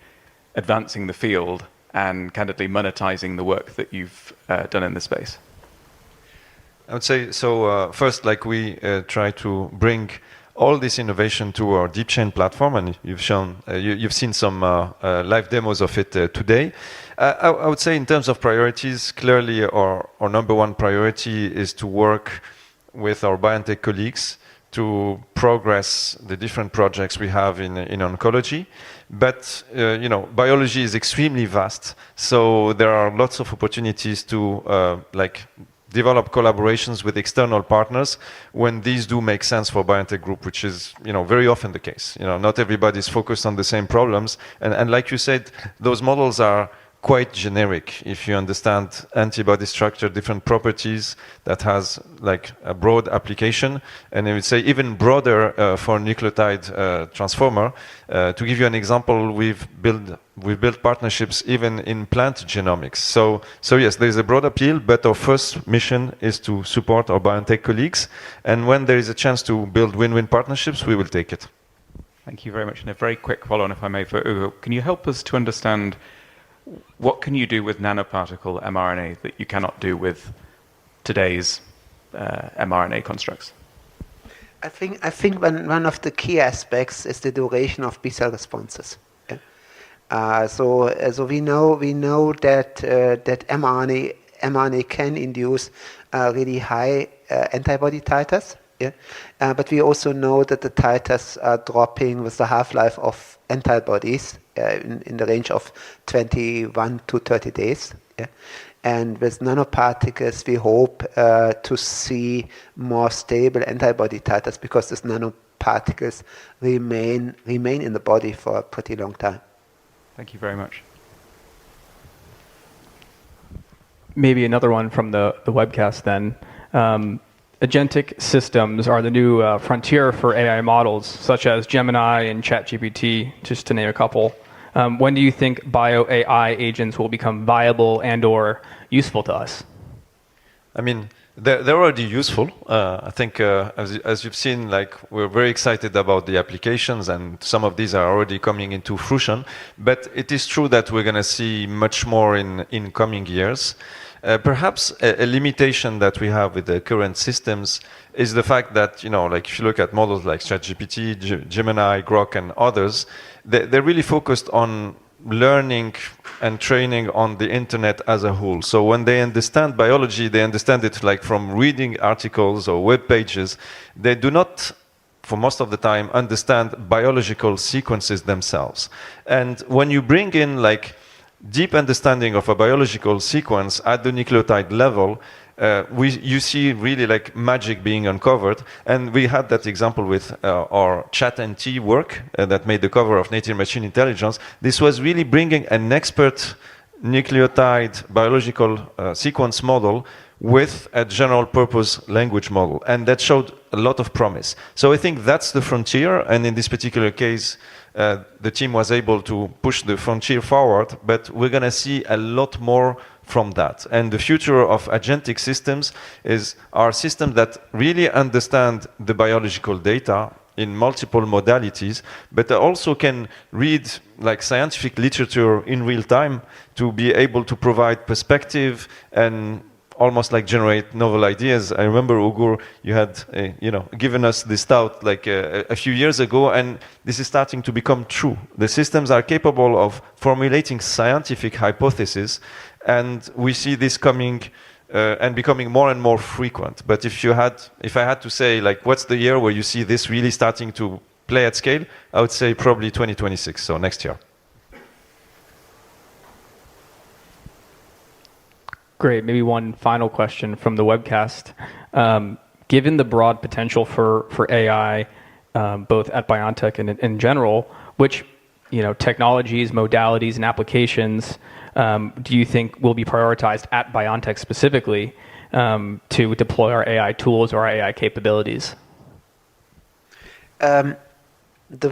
advancing the field and candidly monetizing the work that you've done in this space? I would say, so first, we try to bring all this innovation to our deep chain platform, and you've seen some live demos of it today. I would say in terms of priorities, clearly our number one priority is to work with our BioNTech colleagues to progress the different projects we have in oncology. But biology is extremely vast, so there are lots of opportunities to develop collaborations with external partners when these do make sense for BioNTech Group, which is very often the case. Not everybody is focused on the same problems, and like you said, those models are quite generic. If you understand antibody structure, different properties, that has a broad application, and I would say even broader for nucleotide transformer. To give you an example, we've built partnerships even in plant genomics. So yes, there's a broad appeal, but our first mission is to support our BioNTech colleagues, and when there is a chance to build win-win partnerships, we will take it. Thank you very much. And a very quick follow-on, if I may, for Ugo. Can you help us to understand what can you do with nanoparticle mRNA that you cannot do with today's mRNA constructs? I think one of the key aspects is the duration of B-cell responses. So we know that that mRNA mRNA can induce really high antibody titers. Yeah? But we also know that the titers are dropping with the half-life of antibodies in the range of 21 to 30 days. Yeah? And with nanoparticles, we hope to see more stable antibody titers because these nanoparticles remain in the body for a pretty long time. Thank you very much. Maybe another one from the webcast then. Agentic systems are the new frontier for AI models, such as Gemini and ChatGPT, just to name a couple. When do you think bio AI agents will become viable and/or useful to us? I mean, they're already useful. I think, as you've seen, like we're very excited about the applications, and some of these are already coming into fruition. But it is true that we're going to see much more in coming years. Perhaps a limitation that we have with the current systems is the fact that, like if you look at models like ChatGPT, Gemini, Grok, and others, they're really focused on learning and training on the internet as a whole. So when they understand biology, they understand it like from reading articles or web pages. They do not, for most of the time, understand biological sequences themselves. And when you bring in like deep understanding of a biological sequence at the nucleotide level, you see really like magic being uncovered. And we had that example with our ChatNT work that made the cover of Nature Machine Intelligence. This was really bringing an expert nucleotide biological sequence model with a general purpose language model. And that showed a lot of promise. So I think that's the frontier. And in this particular case, the team was able to push the frontier forward, but we're going to see a lot more from that. And the future of agentic systems are systems that really understand the biological data in multiple modalities, but also can read like scientific literature in real time to be able to provide perspective and almost like generate novel ideas. I remember, Ugur, you had given us this thought like a few years ago, and this is starting to become true. The systems are capable of formulating scientific hypotheses, and we see this coming and becoming more and more frequent. But if I had to say, like, what's the year where you see this really starting to play at scale, I would say probably 2026, so next year. Great. Maybe one final question from the webcast. Given the broad potential for AI, both at BioNTech and in general, which technologies, modalities, and applications do you think will be prioritized at BioNTech specifically to deploy our AI tools or our AI capabilities? The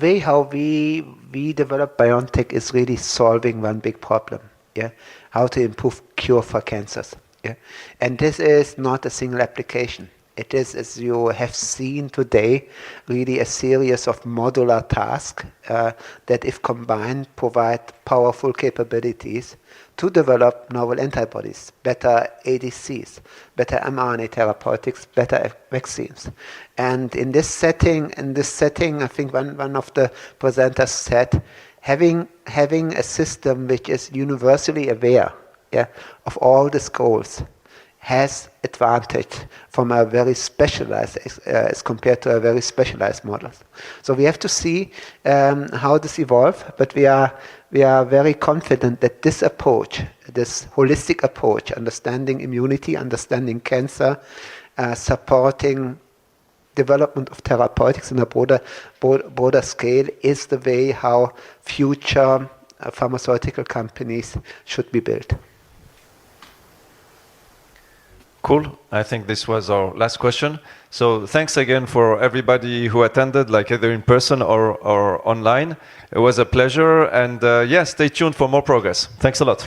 way how we develop BioNTech is really solving one big problem. Yeah, how to improve cure for cancers. Yeah, and this is not a single application. It is, as you have seen today, really a series of modular tasks that, if combined, provide powerful capabilities to develop novel antibodies, better ADCs, better mRNA therapeutics, better vaccines. And in this setting, I think one of the presenters said, having a system which is universally aware, of all these goals has advantage from a very specialized as compared to a very specialized models. So we have to see how this evolve, but we are very confident that this approach, this holistic approach, understanding immunity, understanding cancer, supporting development of therapeutics in a broader scale, is the way how future pharmaceutical companies should be built. Cool. I think this was our last question. So thanks again for everybody who attended, like either in person or online. It was a pleasure. And stay tuned for more progress. Thanks a lot.